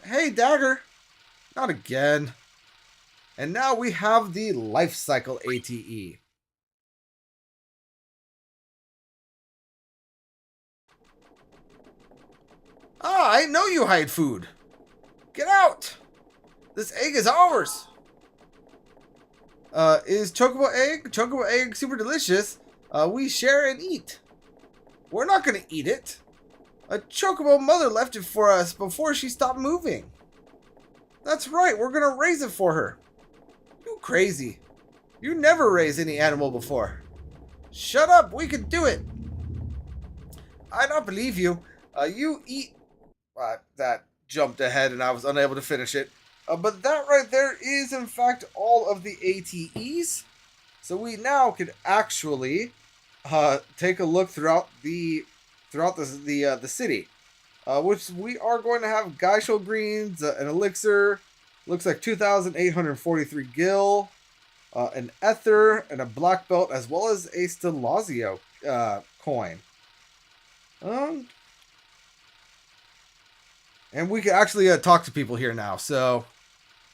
S2: Hey, Dagger. Not again. And now we have the Life Cycle ATE. I know you hide food. Get out. This egg is ours. Is Chocobo egg super delicious? We share and eat. We're not gonna eat it. A Chocobo mother left it for us before she stopped moving. That's right, we're gonna raise it for her. You crazy. You never raised any animal before. Shut up, we can do it. I don't believe you. You eat... that jumped ahead and I was unable to finish it. But that right there is in fact all of the ATEs. So we now can actually take a look throughout the city, which we are going to have Geishel greens, an elixir, looks like 2,843 gil, an ether, and a black belt, as well as a Stelazio coin. And we can actually talk to people here now, so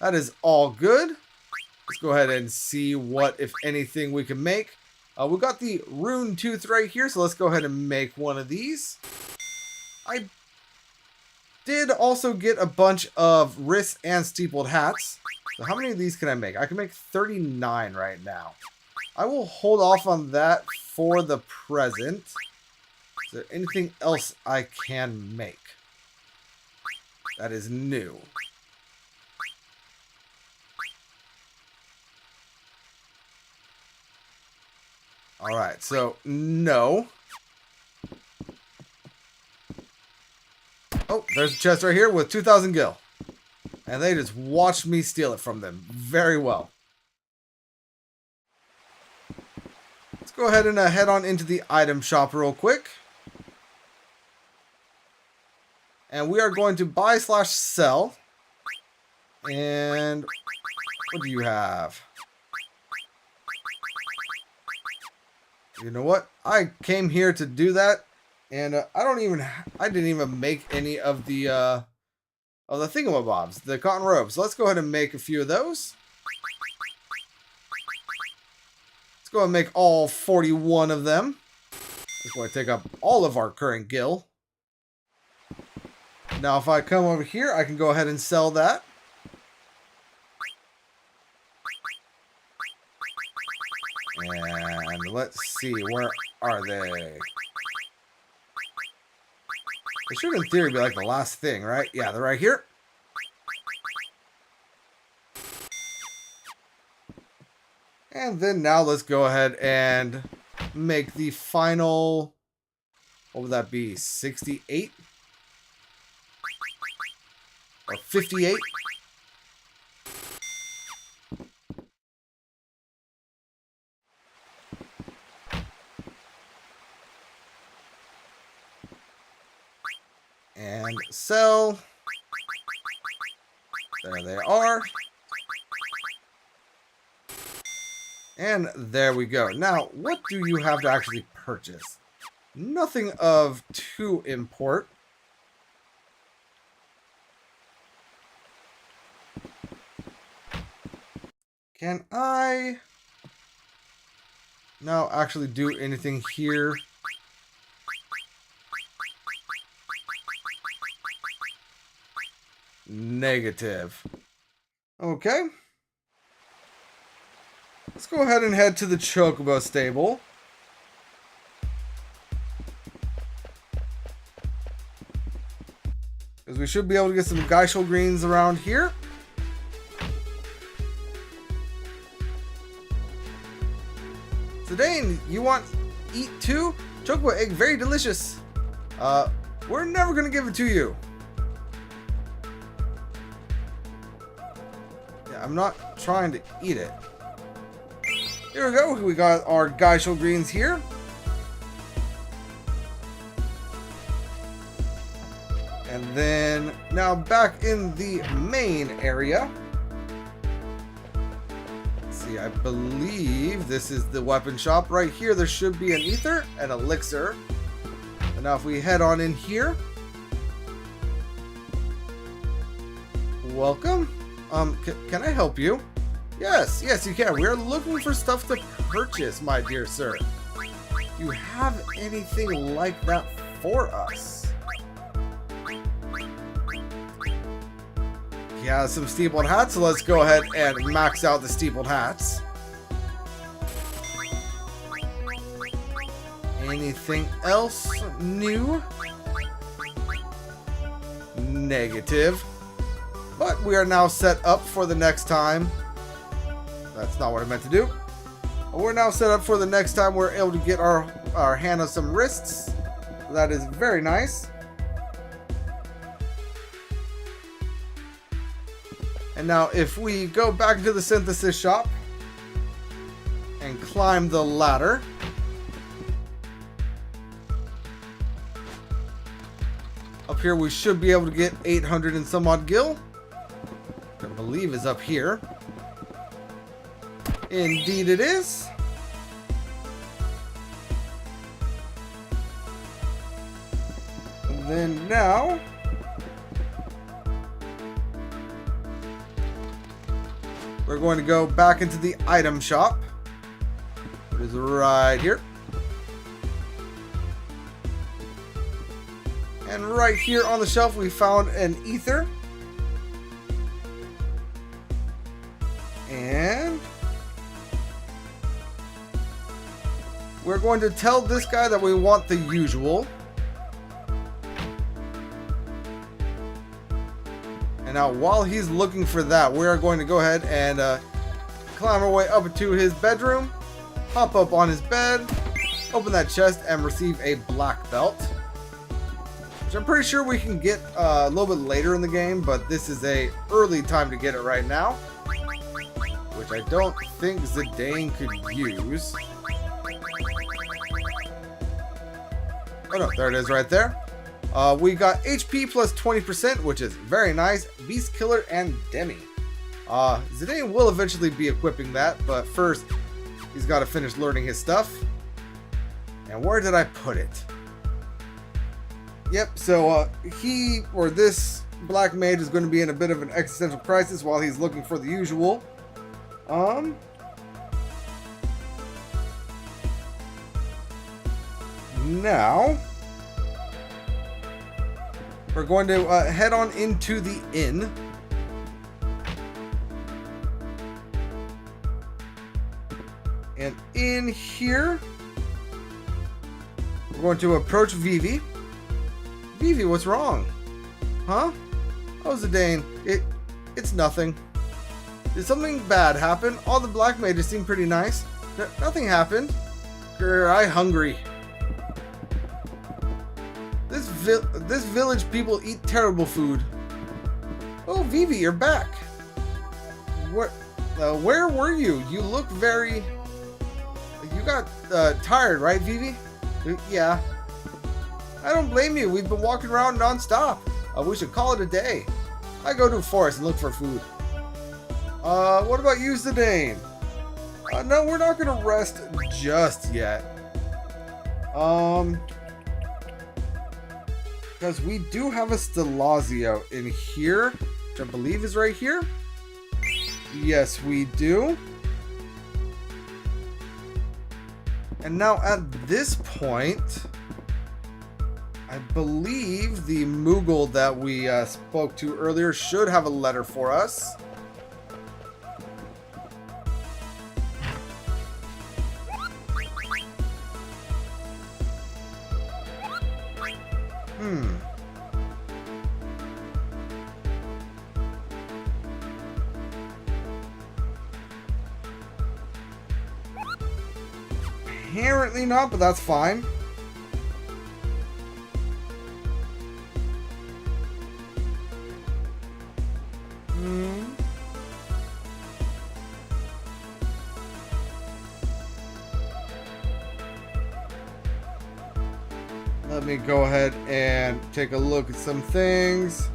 S2: that is all good. Let's go ahead and see what, if anything, we can make. We got the rune tooth right here, so let's go ahead and make one of these. I did also get a bunch of wrist and steepled hats. So how many of these can I make? I can make 39 right now. I will hold off on that for the present. Is there anything else I can make that is new? Alright, so no. Oh, there's a chest right here with 2,000 gil. And they just watched me steal it from them. Very well. Let's go ahead and head on into the item shop real quick. And we are going to buy/sell. And what do you have? You know what? I came here to do that, and I didn't even make any of the thingamabobs, the cotton robes. So let's go ahead and make a few of those. Let's go ahead and make all 41 of them. Let's go ahead and take up all of our current gil. Now, if I come over here, I can go ahead and sell that. And let's see, where are they? They should, in theory, be like the last thing, right? Yeah, they're right here. And then now let's go ahead and make the final, what would that be, 68? Or 58? And sell. There they are. And there we go. Now, what do you have to actually purchase? Nothing of too import. Can I now actually do anything here? Negative. Okay. Let's go ahead and head to the Chocobo stable. Because we should be able to get some Geishel greens around here. Today, you want eat too? Chocobo egg, very delicious. We're never gonna give it to you. I'm not trying to eat it. Here we go. We got our Geishel greens here. And then now back in the main area. Let's see, I believe this is the weapon shop. Right here, there should be an ether and elixir. And now if we head on in here. Welcome. Can I help you? Yes, you can. We are looking for stuff to purchase, my dear sir. Do you have anything like that for us? He has some steepled hats, so let's go ahead and max out the steepled hats. Anything else new? Negative. But we are now set up for the next time. That's not what I meant to do. We're now set up for the next time we're able to get our hand on some wrists. That is very nice. And now if we go back into the synthesis shop and climb the ladder. Up here we should be able to get 800 and some odd gil. I believe is up here. Indeed it is. And then now we're going to go back into the item shop. It is right here. And right here on the shelf we found an ether. And we're going to tell this guy that we want the usual. And now while he's looking for that, we're going to go ahead and climb our way up to his bedroom, hop up on his bed, open that chest, and receive a black belt. Which I'm pretty sure we can get a little bit later in the game, but this is a early time to get it right now. Which I don't think Zidane could use. Oh no, there it is right there. We got HP plus 20%, which is very nice. Beast Killer and Demi. Zidane will eventually be equipping that, but first, he's got to finish learning his stuff. And where did I put it? Yep, so this Black Mage is going to be in a bit of an existential crisis while he's looking for the usual. Now, we're going to head on into the inn. And in here, we're going to approach Vivi. Vivi, what's wrong? Huh? Oh, Zidane, it's nothing. Did something bad happen? All the Black Mages seem pretty nice. Nothing happened. Grr, I hungry. This village people eat terrible food. Oh, Vivi, you're back. Where were you? You look very... You got tired, right, Vivi? Yeah. I don't blame you. We've been walking around non-stop. We should call it a day. I go to a forest and look for food. What about you, Zidane? No, we're not gonna rest just yet. Because we do have a Stelazio in here, which I believe is right here. Yes, we do. And now at this point, I believe the Moogle that we spoke to earlier should have a letter for us. Apparently not, but that's fine. Let me go ahead and take a look at some things.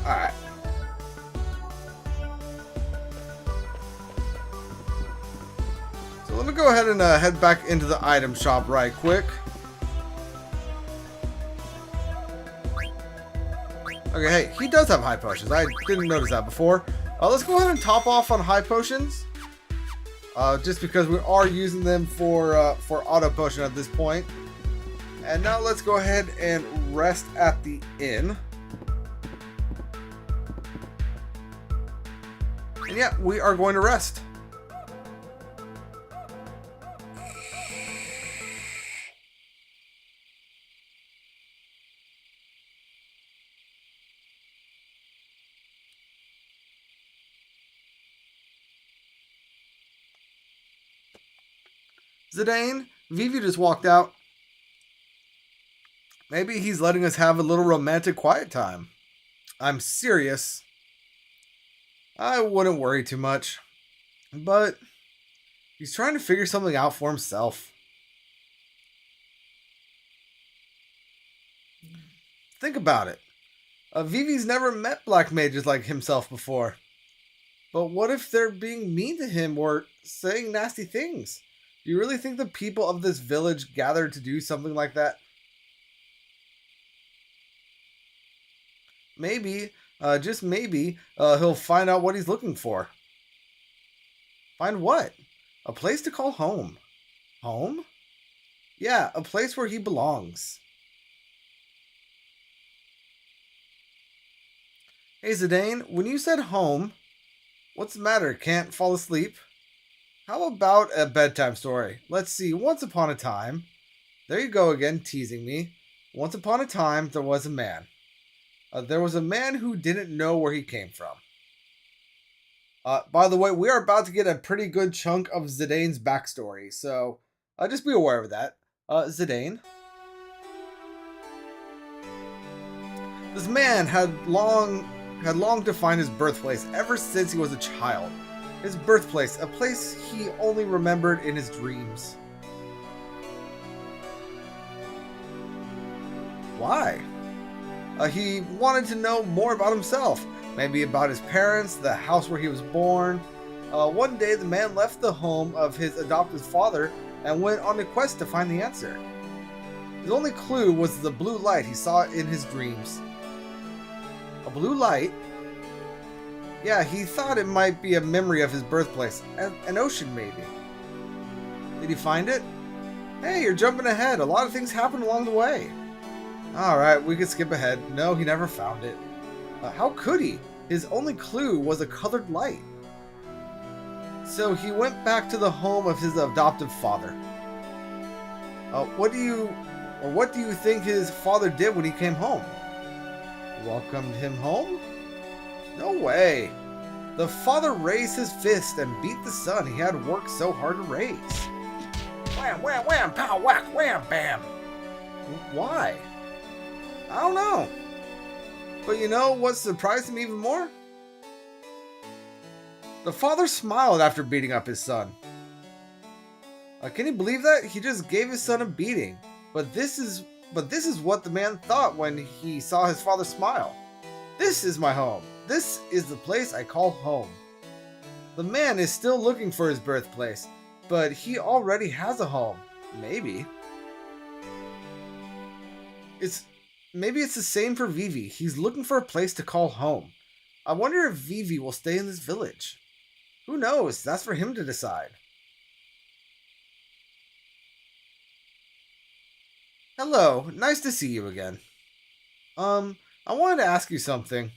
S2: Alright. So let me go ahead and head back into the item shop right quick. Okay, hey, he does have high potions. I didn't notice that before. Let's go ahead and top off on high potions. Just because we are using them for auto potion at this point. And now let's go ahead and rest at the inn. And yeah, we are going to rest. Zidane, Vivi just walked out. Maybe he's letting us have a little romantic quiet time. I'm serious. I wouldn't worry too much. But he's trying to figure something out for himself. Think about it. Vivi's never met black mages like himself before. But what if they're being mean to him or saying nasty things? Do you really think the people of this village gathered to do something like that? Maybe, just maybe, he'll find out what he's looking for. Find what? A place to call home. Home? Yeah, a place where he belongs. Hey Zidane, when you said home, what's the matter? Can't fall asleep? How about a bedtime story? Let's see. Once upon a time, there you go again, teasing me. Once upon a time, there was a man. There was a man who didn't know where he came from. By the way, we are about to get a pretty good chunk of Zidane's backstory, so just be aware of that. Zidane. This man had longed to find his birthplace ever since he was a child. His birthplace, a place he only remembered in his dreams. Why? He wanted to know more about himself, maybe about his parents, the house where he was born. One day, the man left the home of his adopted father and went on a quest to find the answer. His only clue was the blue light he saw in his dreams. A blue light? Yeah, he thought it might be a memory of his birthplace, an ocean maybe. Did he find it? Hey, you're jumping ahead. A lot of things happened along the way. Alright, we can skip ahead. No, he never found it. How could he? His only clue was a colored light. So he went back to the home of his adoptive father. What do you think his father did when he came home? Welcomed him home? No way. The father raised his fist and beat the son he had worked so hard to raise. Wham, wham, wham, pow, whack, wham, bam. Why? I don't know. But you know what surprised him even more? The father smiled after beating up his son. Can you believe that? He just gave his son a beating. But this is what the man thought when he saw his father smile. This is my home. This is the place I call home. The man is still looking for his birthplace, but he already has a home. Maybe. Maybe it's the same for Vivi. He's looking for a place to call home. I wonder if Vivi will stay in this village. Who knows? That's for him to decide. Hello, nice to see you again. I wanted to ask you something.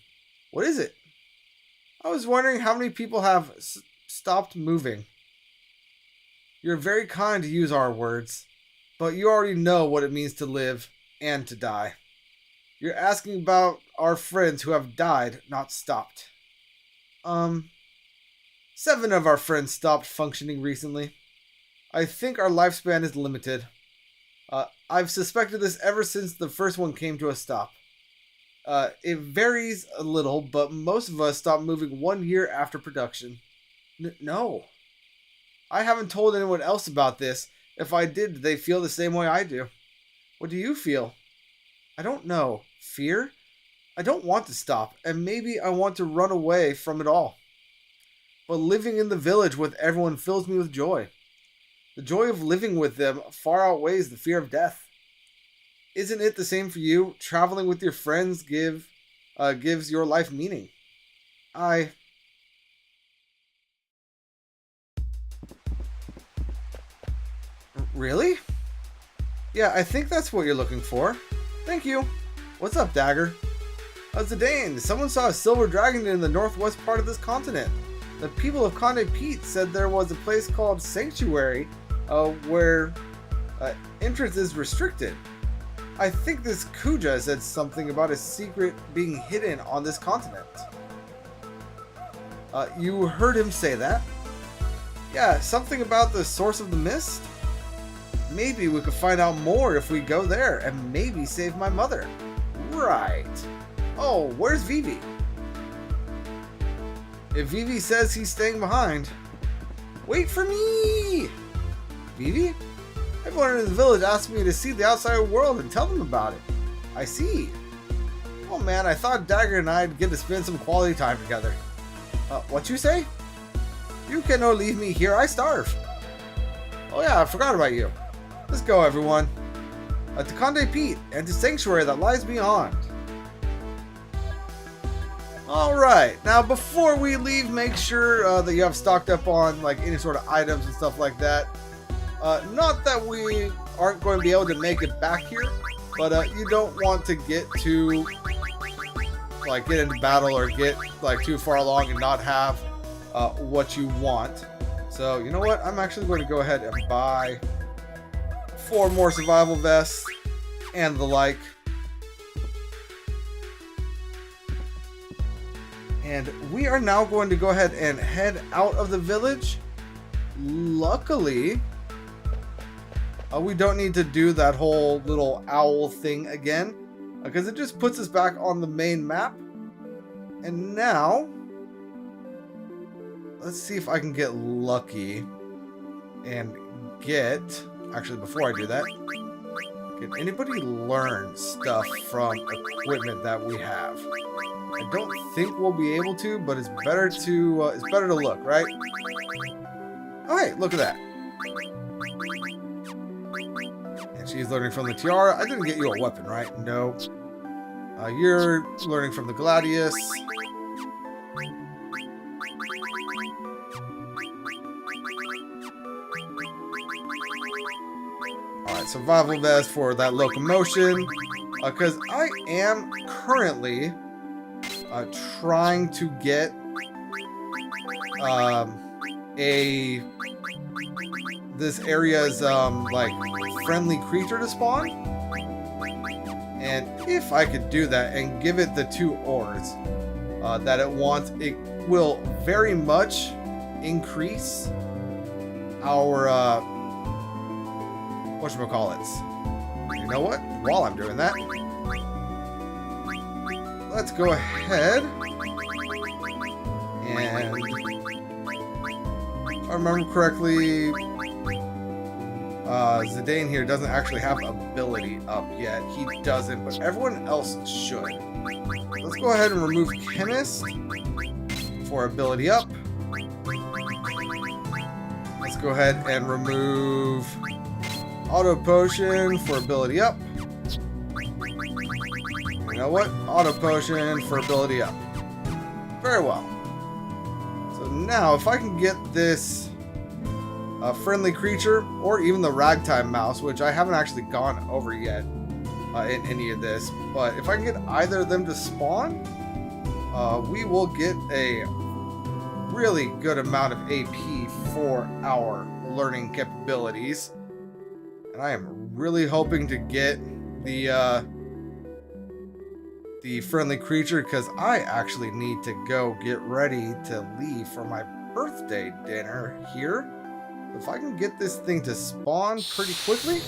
S2: What is it? I was wondering how many people have stopped moving. You're very kind to use our words, but you already know what it means to live and to die. You're asking about our friends who have died, not stopped. 7 of our friends stopped functioning recently. I think our lifespan is limited. I've suspected this ever since the first one came to a stop. It varies a little, but most of us stopped moving 1 year after production. No. I haven't told anyone else about this. If I did, they feel the same way I do. What do you feel? I don't know. Fear? I don't want to stop, and maybe I want to run away from it all. But living in the village with everyone fills me with joy. The joy of living with them far outweighs the fear of death. Isn't it the same for you? Traveling with your friends gives your life meaning. Really? Yeah, I think that's what you're looking for. Thank you. What's up, Dagger? Zidane, someone saw a silver dragon in the northwest part of this continent. The people of Conde Pete said there was a place called Sanctuary where entrance is restricted. I think this Kuja said something about a secret being hidden on this continent. You heard him say that? Yeah, something about the source of the mist? Maybe we could find out more if we go there and maybe save my mother. Right. Oh, where's Vivi? If Vivi says he's staying behind, wait for me! Vivi? Everyone in the village asked me to see the outside world and tell them about it. I see. Oh man, I thought Dagger and I'd get to spend some quality time together. What you say? You cannot leave me here, I starve. Oh yeah, I forgot about you. Let's go, everyone. To Conde Pete and to Sanctuary that lies beyond. Alright, now before we leave, make sure that you have stocked up on like any sort of items and stuff like that. Not that we aren't going to be able to make it back here, but you don't want to get too like get into battle or get like too far along and not have what you want. So you know what? I'm actually going to go ahead and buy 4 more survival vests and the like. And we are now going to go ahead and head out of the village. Luckily, we don't need to do that whole little owl thing again, because it just puts us back on the main map. And now, let's see if I can get lucky and get... Actually, before I do that, can anybody learn stuff from equipment that we have? I don't think we'll be able to, but it's better to look, right? Oh, hey, look at that. And she's learning from the tiara. I didn't get you a weapon, right? No. You're learning from the gladius. Alright, survival vest for that locomotion. Because I am currently trying to get this area's like friendly creature to spawn. And if I could do that and give it the 2 ores that it wants, it will very much increase our whatchamacallits. You know what? While I'm doing that, let's go ahead and, if I remember correctly, Zidane here doesn't actually have ability up yet. He doesn't, but everyone else should. Let's go ahead and remove Chemist for ability up. Let's go ahead and remove Auto Potion for ability up. You know what? Auto Potion for ability up. Very well. So now, if I can get this friendly creature, or even the ragtime mouse, which I haven't actually gone over yet in any of this, but if I can get either of them to spawn, we will get a really good amount of AP for our learning capabilities. And I am really hoping to get the friendly creature, because I actually need to go get ready to leave for my birthday dinner here. If I can get this thing to spawn pretty quickly,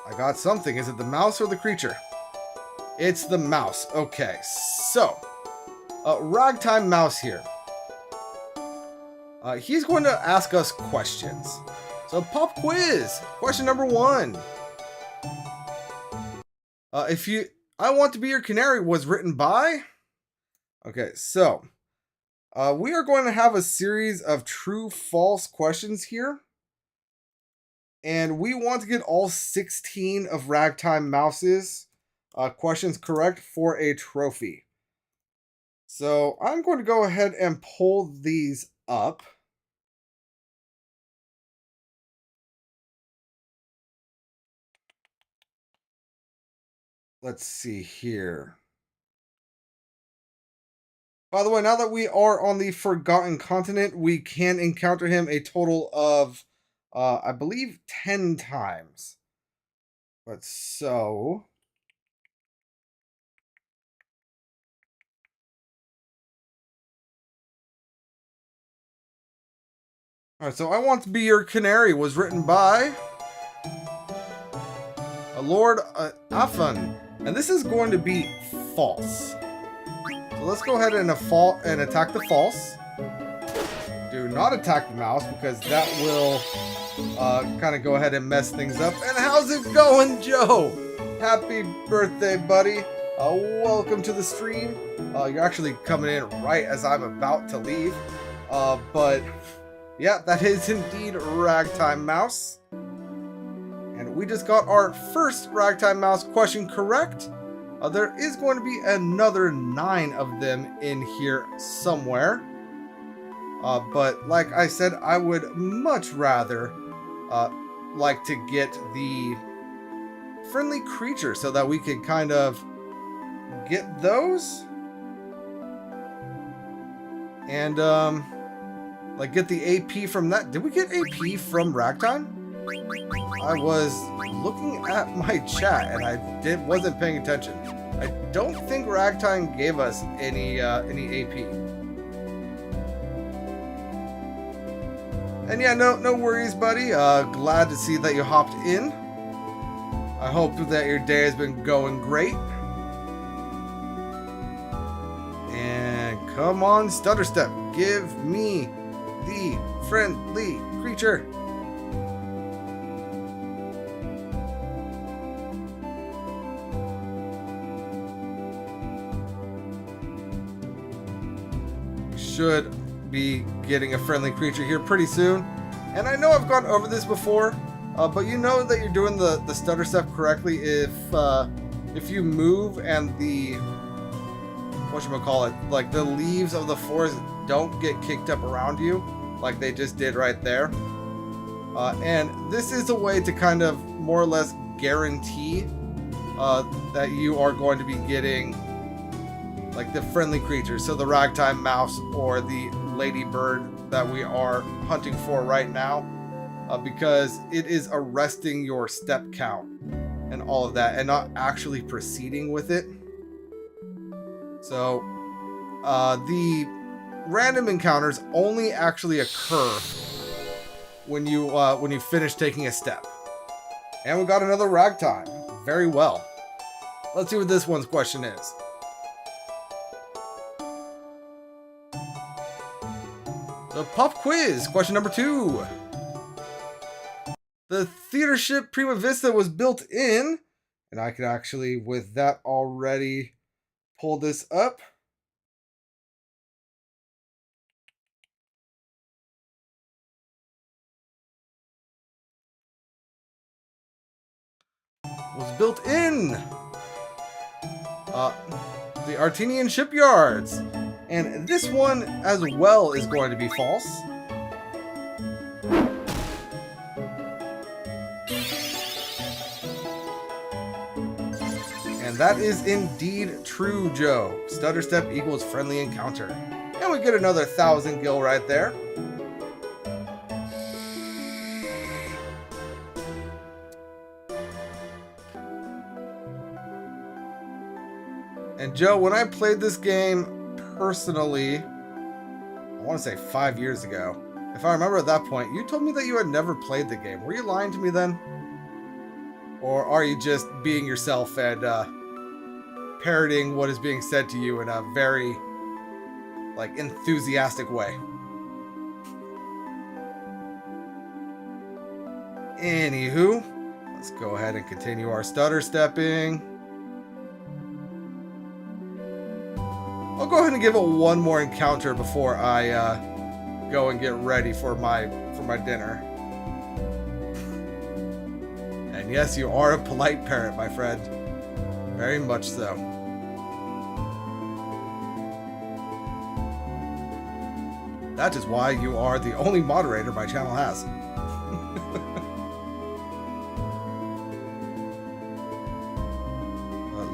S2: I got something. Is it the mouse or the creature? It's the mouse. Okay, so ragtime mouse here. He's going to ask us questions. So pop quiz. Question number 1. I Want to Be Your Canary was written by... Okay, so we are going to have a series of true-false questions here. And we want to get all 16 of Ragtime Mouse's questions correct for a trophy. So I'm going to go ahead and pull these up. Let's see here. By the way, now that we are on the Forgotten Continent, we can encounter him a total of, I believe, 10 times. But so... Alright, so I Want to Be Your Canary was written by Lord Afan. And this is going to be false. So let's go ahead and attack the false. Do not attack the mouse, because that will kind of go ahead and mess things up. And how's it going, Joe? Happy birthday, buddy. Welcome to the stream. You're actually coming in right as I'm about to leave. But yeah, that is indeed Ragtime Mouse. And we just got our first Ragtime Mouse question correct. There is going to be another 9 of them in here somewhere. But like I said, I would much rather like to get the friendly creature so that we could kind of get those. And, like, get the AP from that. Did we get AP from Ragtime? I was looking at my chat and I wasn't paying attention. I don't think Ragtime gave us any AP. And yeah, no worries, buddy. Glad to see that you hopped in. I hope that your day has been going great. And come on, Stutter Step, give me the friendly creature. Should be getting a friendly creature here pretty soon. And I know I've gone over this before, but you know that you're doing the stutter step correctly if you move and the whatchamacallit, like the leaves of the forest don't get kicked up around you like they just did right there. And this is a way to kind of more or less guarantee that you are going to be getting like the friendly creatures, so the ragtime mouse or the ladybird that we are hunting for right now, because it is arresting your step count and all of that and not actually proceeding with it. So the random encounters only actually occur when you finish taking a step. And we got another ragtime. Very well. Let's see what this one's question is. The pop quiz, question number 2. The theater ship Prima Vista was built in, and I can actually, with that already, pull this up. Was built in the Artenian shipyards. And this one as well is going to be false. And that is indeed true, Joe. Stutter step equals friendly encounter. And we get another 1,000 gil right there. And Joe, when I played this game personally, I want to say 5 years ago. If I remember at that point, you told me that you had never played the game. Were you lying to me then? Or are you just being yourself and parroting what is being said to you in a very, like, enthusiastic way? Anywho, let's go ahead and continue our stutter stepping. I'll go ahead and give it one more encounter before I go and get ready for my dinner. And yes, you are a polite parrot, my friend. Very much so. That is why you are the only moderator my channel has.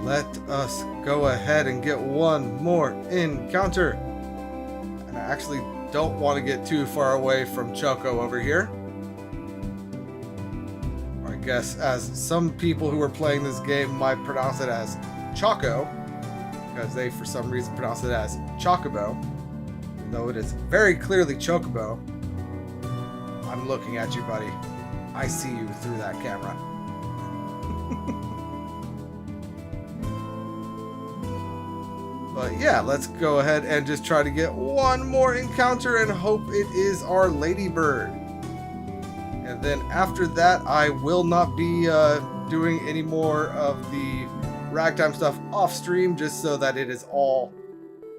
S2: Let us go ahead and get one more encounter. And I actually don't want to get too far away from Choco over here. Or I guess as some people who are playing this game might pronounce it as Choco, because they for some reason pronounce it as Chocobo, even though it is very clearly Chocobo. I'm looking at you, buddy. I see you through that camera. But yeah, let's go ahead and just try to get one more encounter and hope it is our ladybird. And then after that, I will not be doing any more of the ragtime stuff off stream, just so that it is all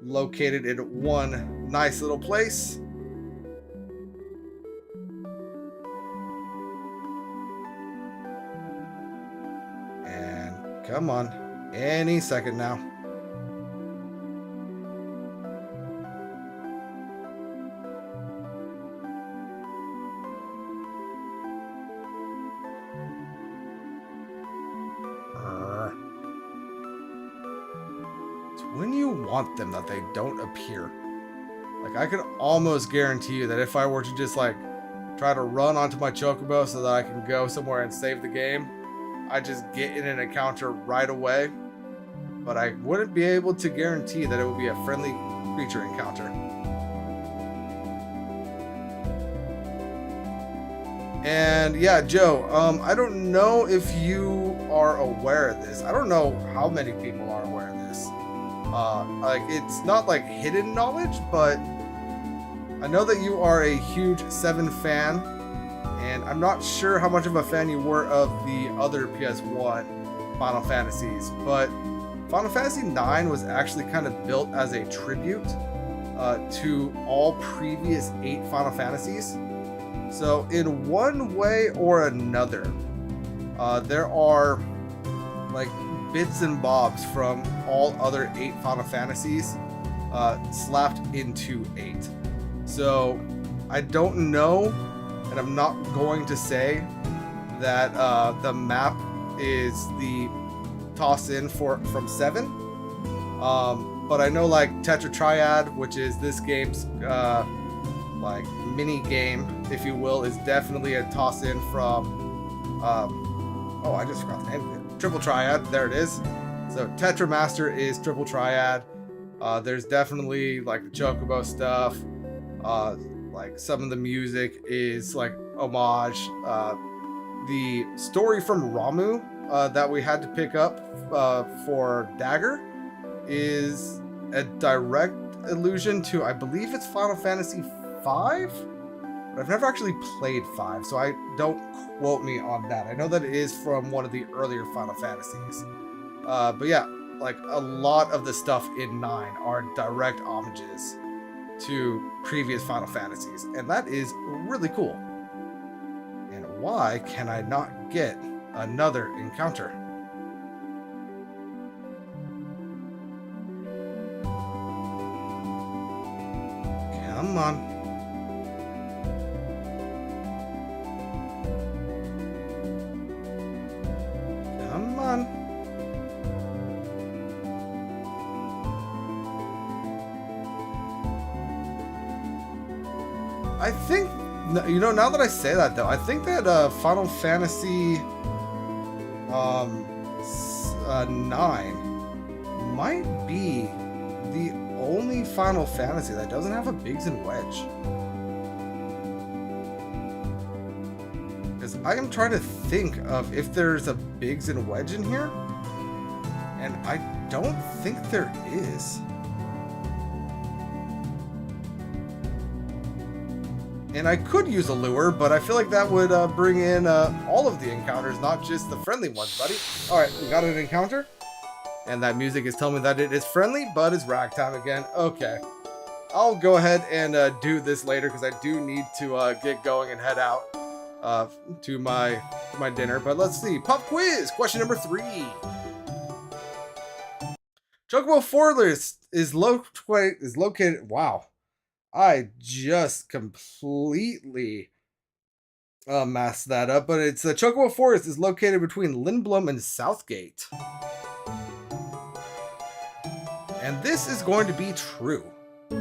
S2: located in one nice little place. And come on, any second now. when you want them that they don't appear. Like, I could almost guarantee you that if I were to just, like, try to run onto my chocobo so that I can go somewhere and save the game, I just get in an encounter right away. But I wouldn't be able to guarantee that it would be a friendly creature encounter. And yeah, Joe, I don't know if you are aware of this. I don't know how many people are aware of this. Like, it's not like hidden knowledge, but I know that you are a huge 7 fan, and I'm not sure how much of a fan you were of the other PS1 Final Fantasies, but Final Fantasy IX was actually kind of built as a tribute to all previous 8 Final Fantasies. So in one way or another, there are like bits and bobs from all other 8 Final Fantasies slapped into 8. So I don't know, and I'm not going to say that the map is the toss in from 7. But I know like Tetra Triad, which is this game's like mini game, if you will, is definitely a toss in from oh, I just forgot the name of it. Triple Triad, there it is. So Tetra Master is Triple Triad. There's definitely like the Chocobo stuff. Like some of the music is like homage. The story from Ramu that we had to pick up for Dagger is a direct allusion to, I believe it's Final Fantasy 5, but I've never actually played 5, so I don't quote me on that. I know that it is from one of the earlier Final Fantasies. But yeah, like a lot of the stuff in 9 are direct homages to previous Final Fantasies, and that is really cool. And why can I not get another encounter? Come on. Come on. I think, you know, now that I say that though, I think that Final Fantasy 9 might be the only Final Fantasy that doesn't have a Biggs and Wedge. Because I am trying to think of if there's a Biggs and Wedge in here, and I don't think there is. And I could use a lure, but I feel like that would bring in all of the encounters, not just the friendly ones, buddy. Alright, we got an encounter. And that music is telling me that it is friendly, but it's ragtime again. Okay. I'll go ahead and do this later, because I do need to get going and head out to my dinner. But let's see. Pop quiz! Question number 3. Chocobo Forest is located... Wow. I just completely messed that up, but it's Chocobo Forest is located between Lindblom and Southgate. And this is going to be true. So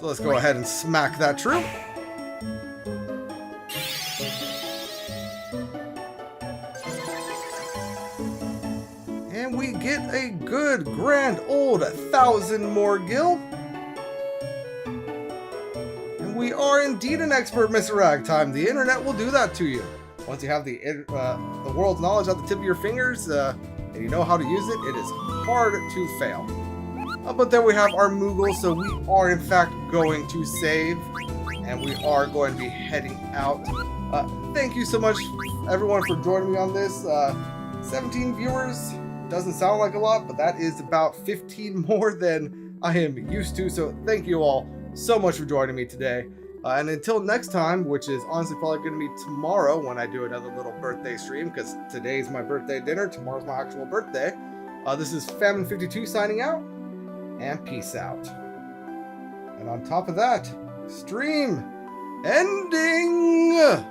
S2: let's go ahead and smack that true. And we get a good grand old 1,000 more gil. We are indeed an expert, Mr. Ragtime. The internet will do that to you. Once you have the world's knowledge at the tip of your fingers and you know how to use it, it is hard to fail. But there we have our Moogle, so we are in fact going to save, and we are going to be heading out. Thank you so much, everyone, for joining me on this. 17 viewers doesn't sound like a lot, but that is about 15 more than I am used to, so thank you all so much for joining me today. And until next time, which is honestly probably going to be tomorrow when I do another little birthday stream, because today's my birthday dinner, tomorrow's my actual birthday. This is Famine52 signing out, and peace out. And on top of that, stream ending!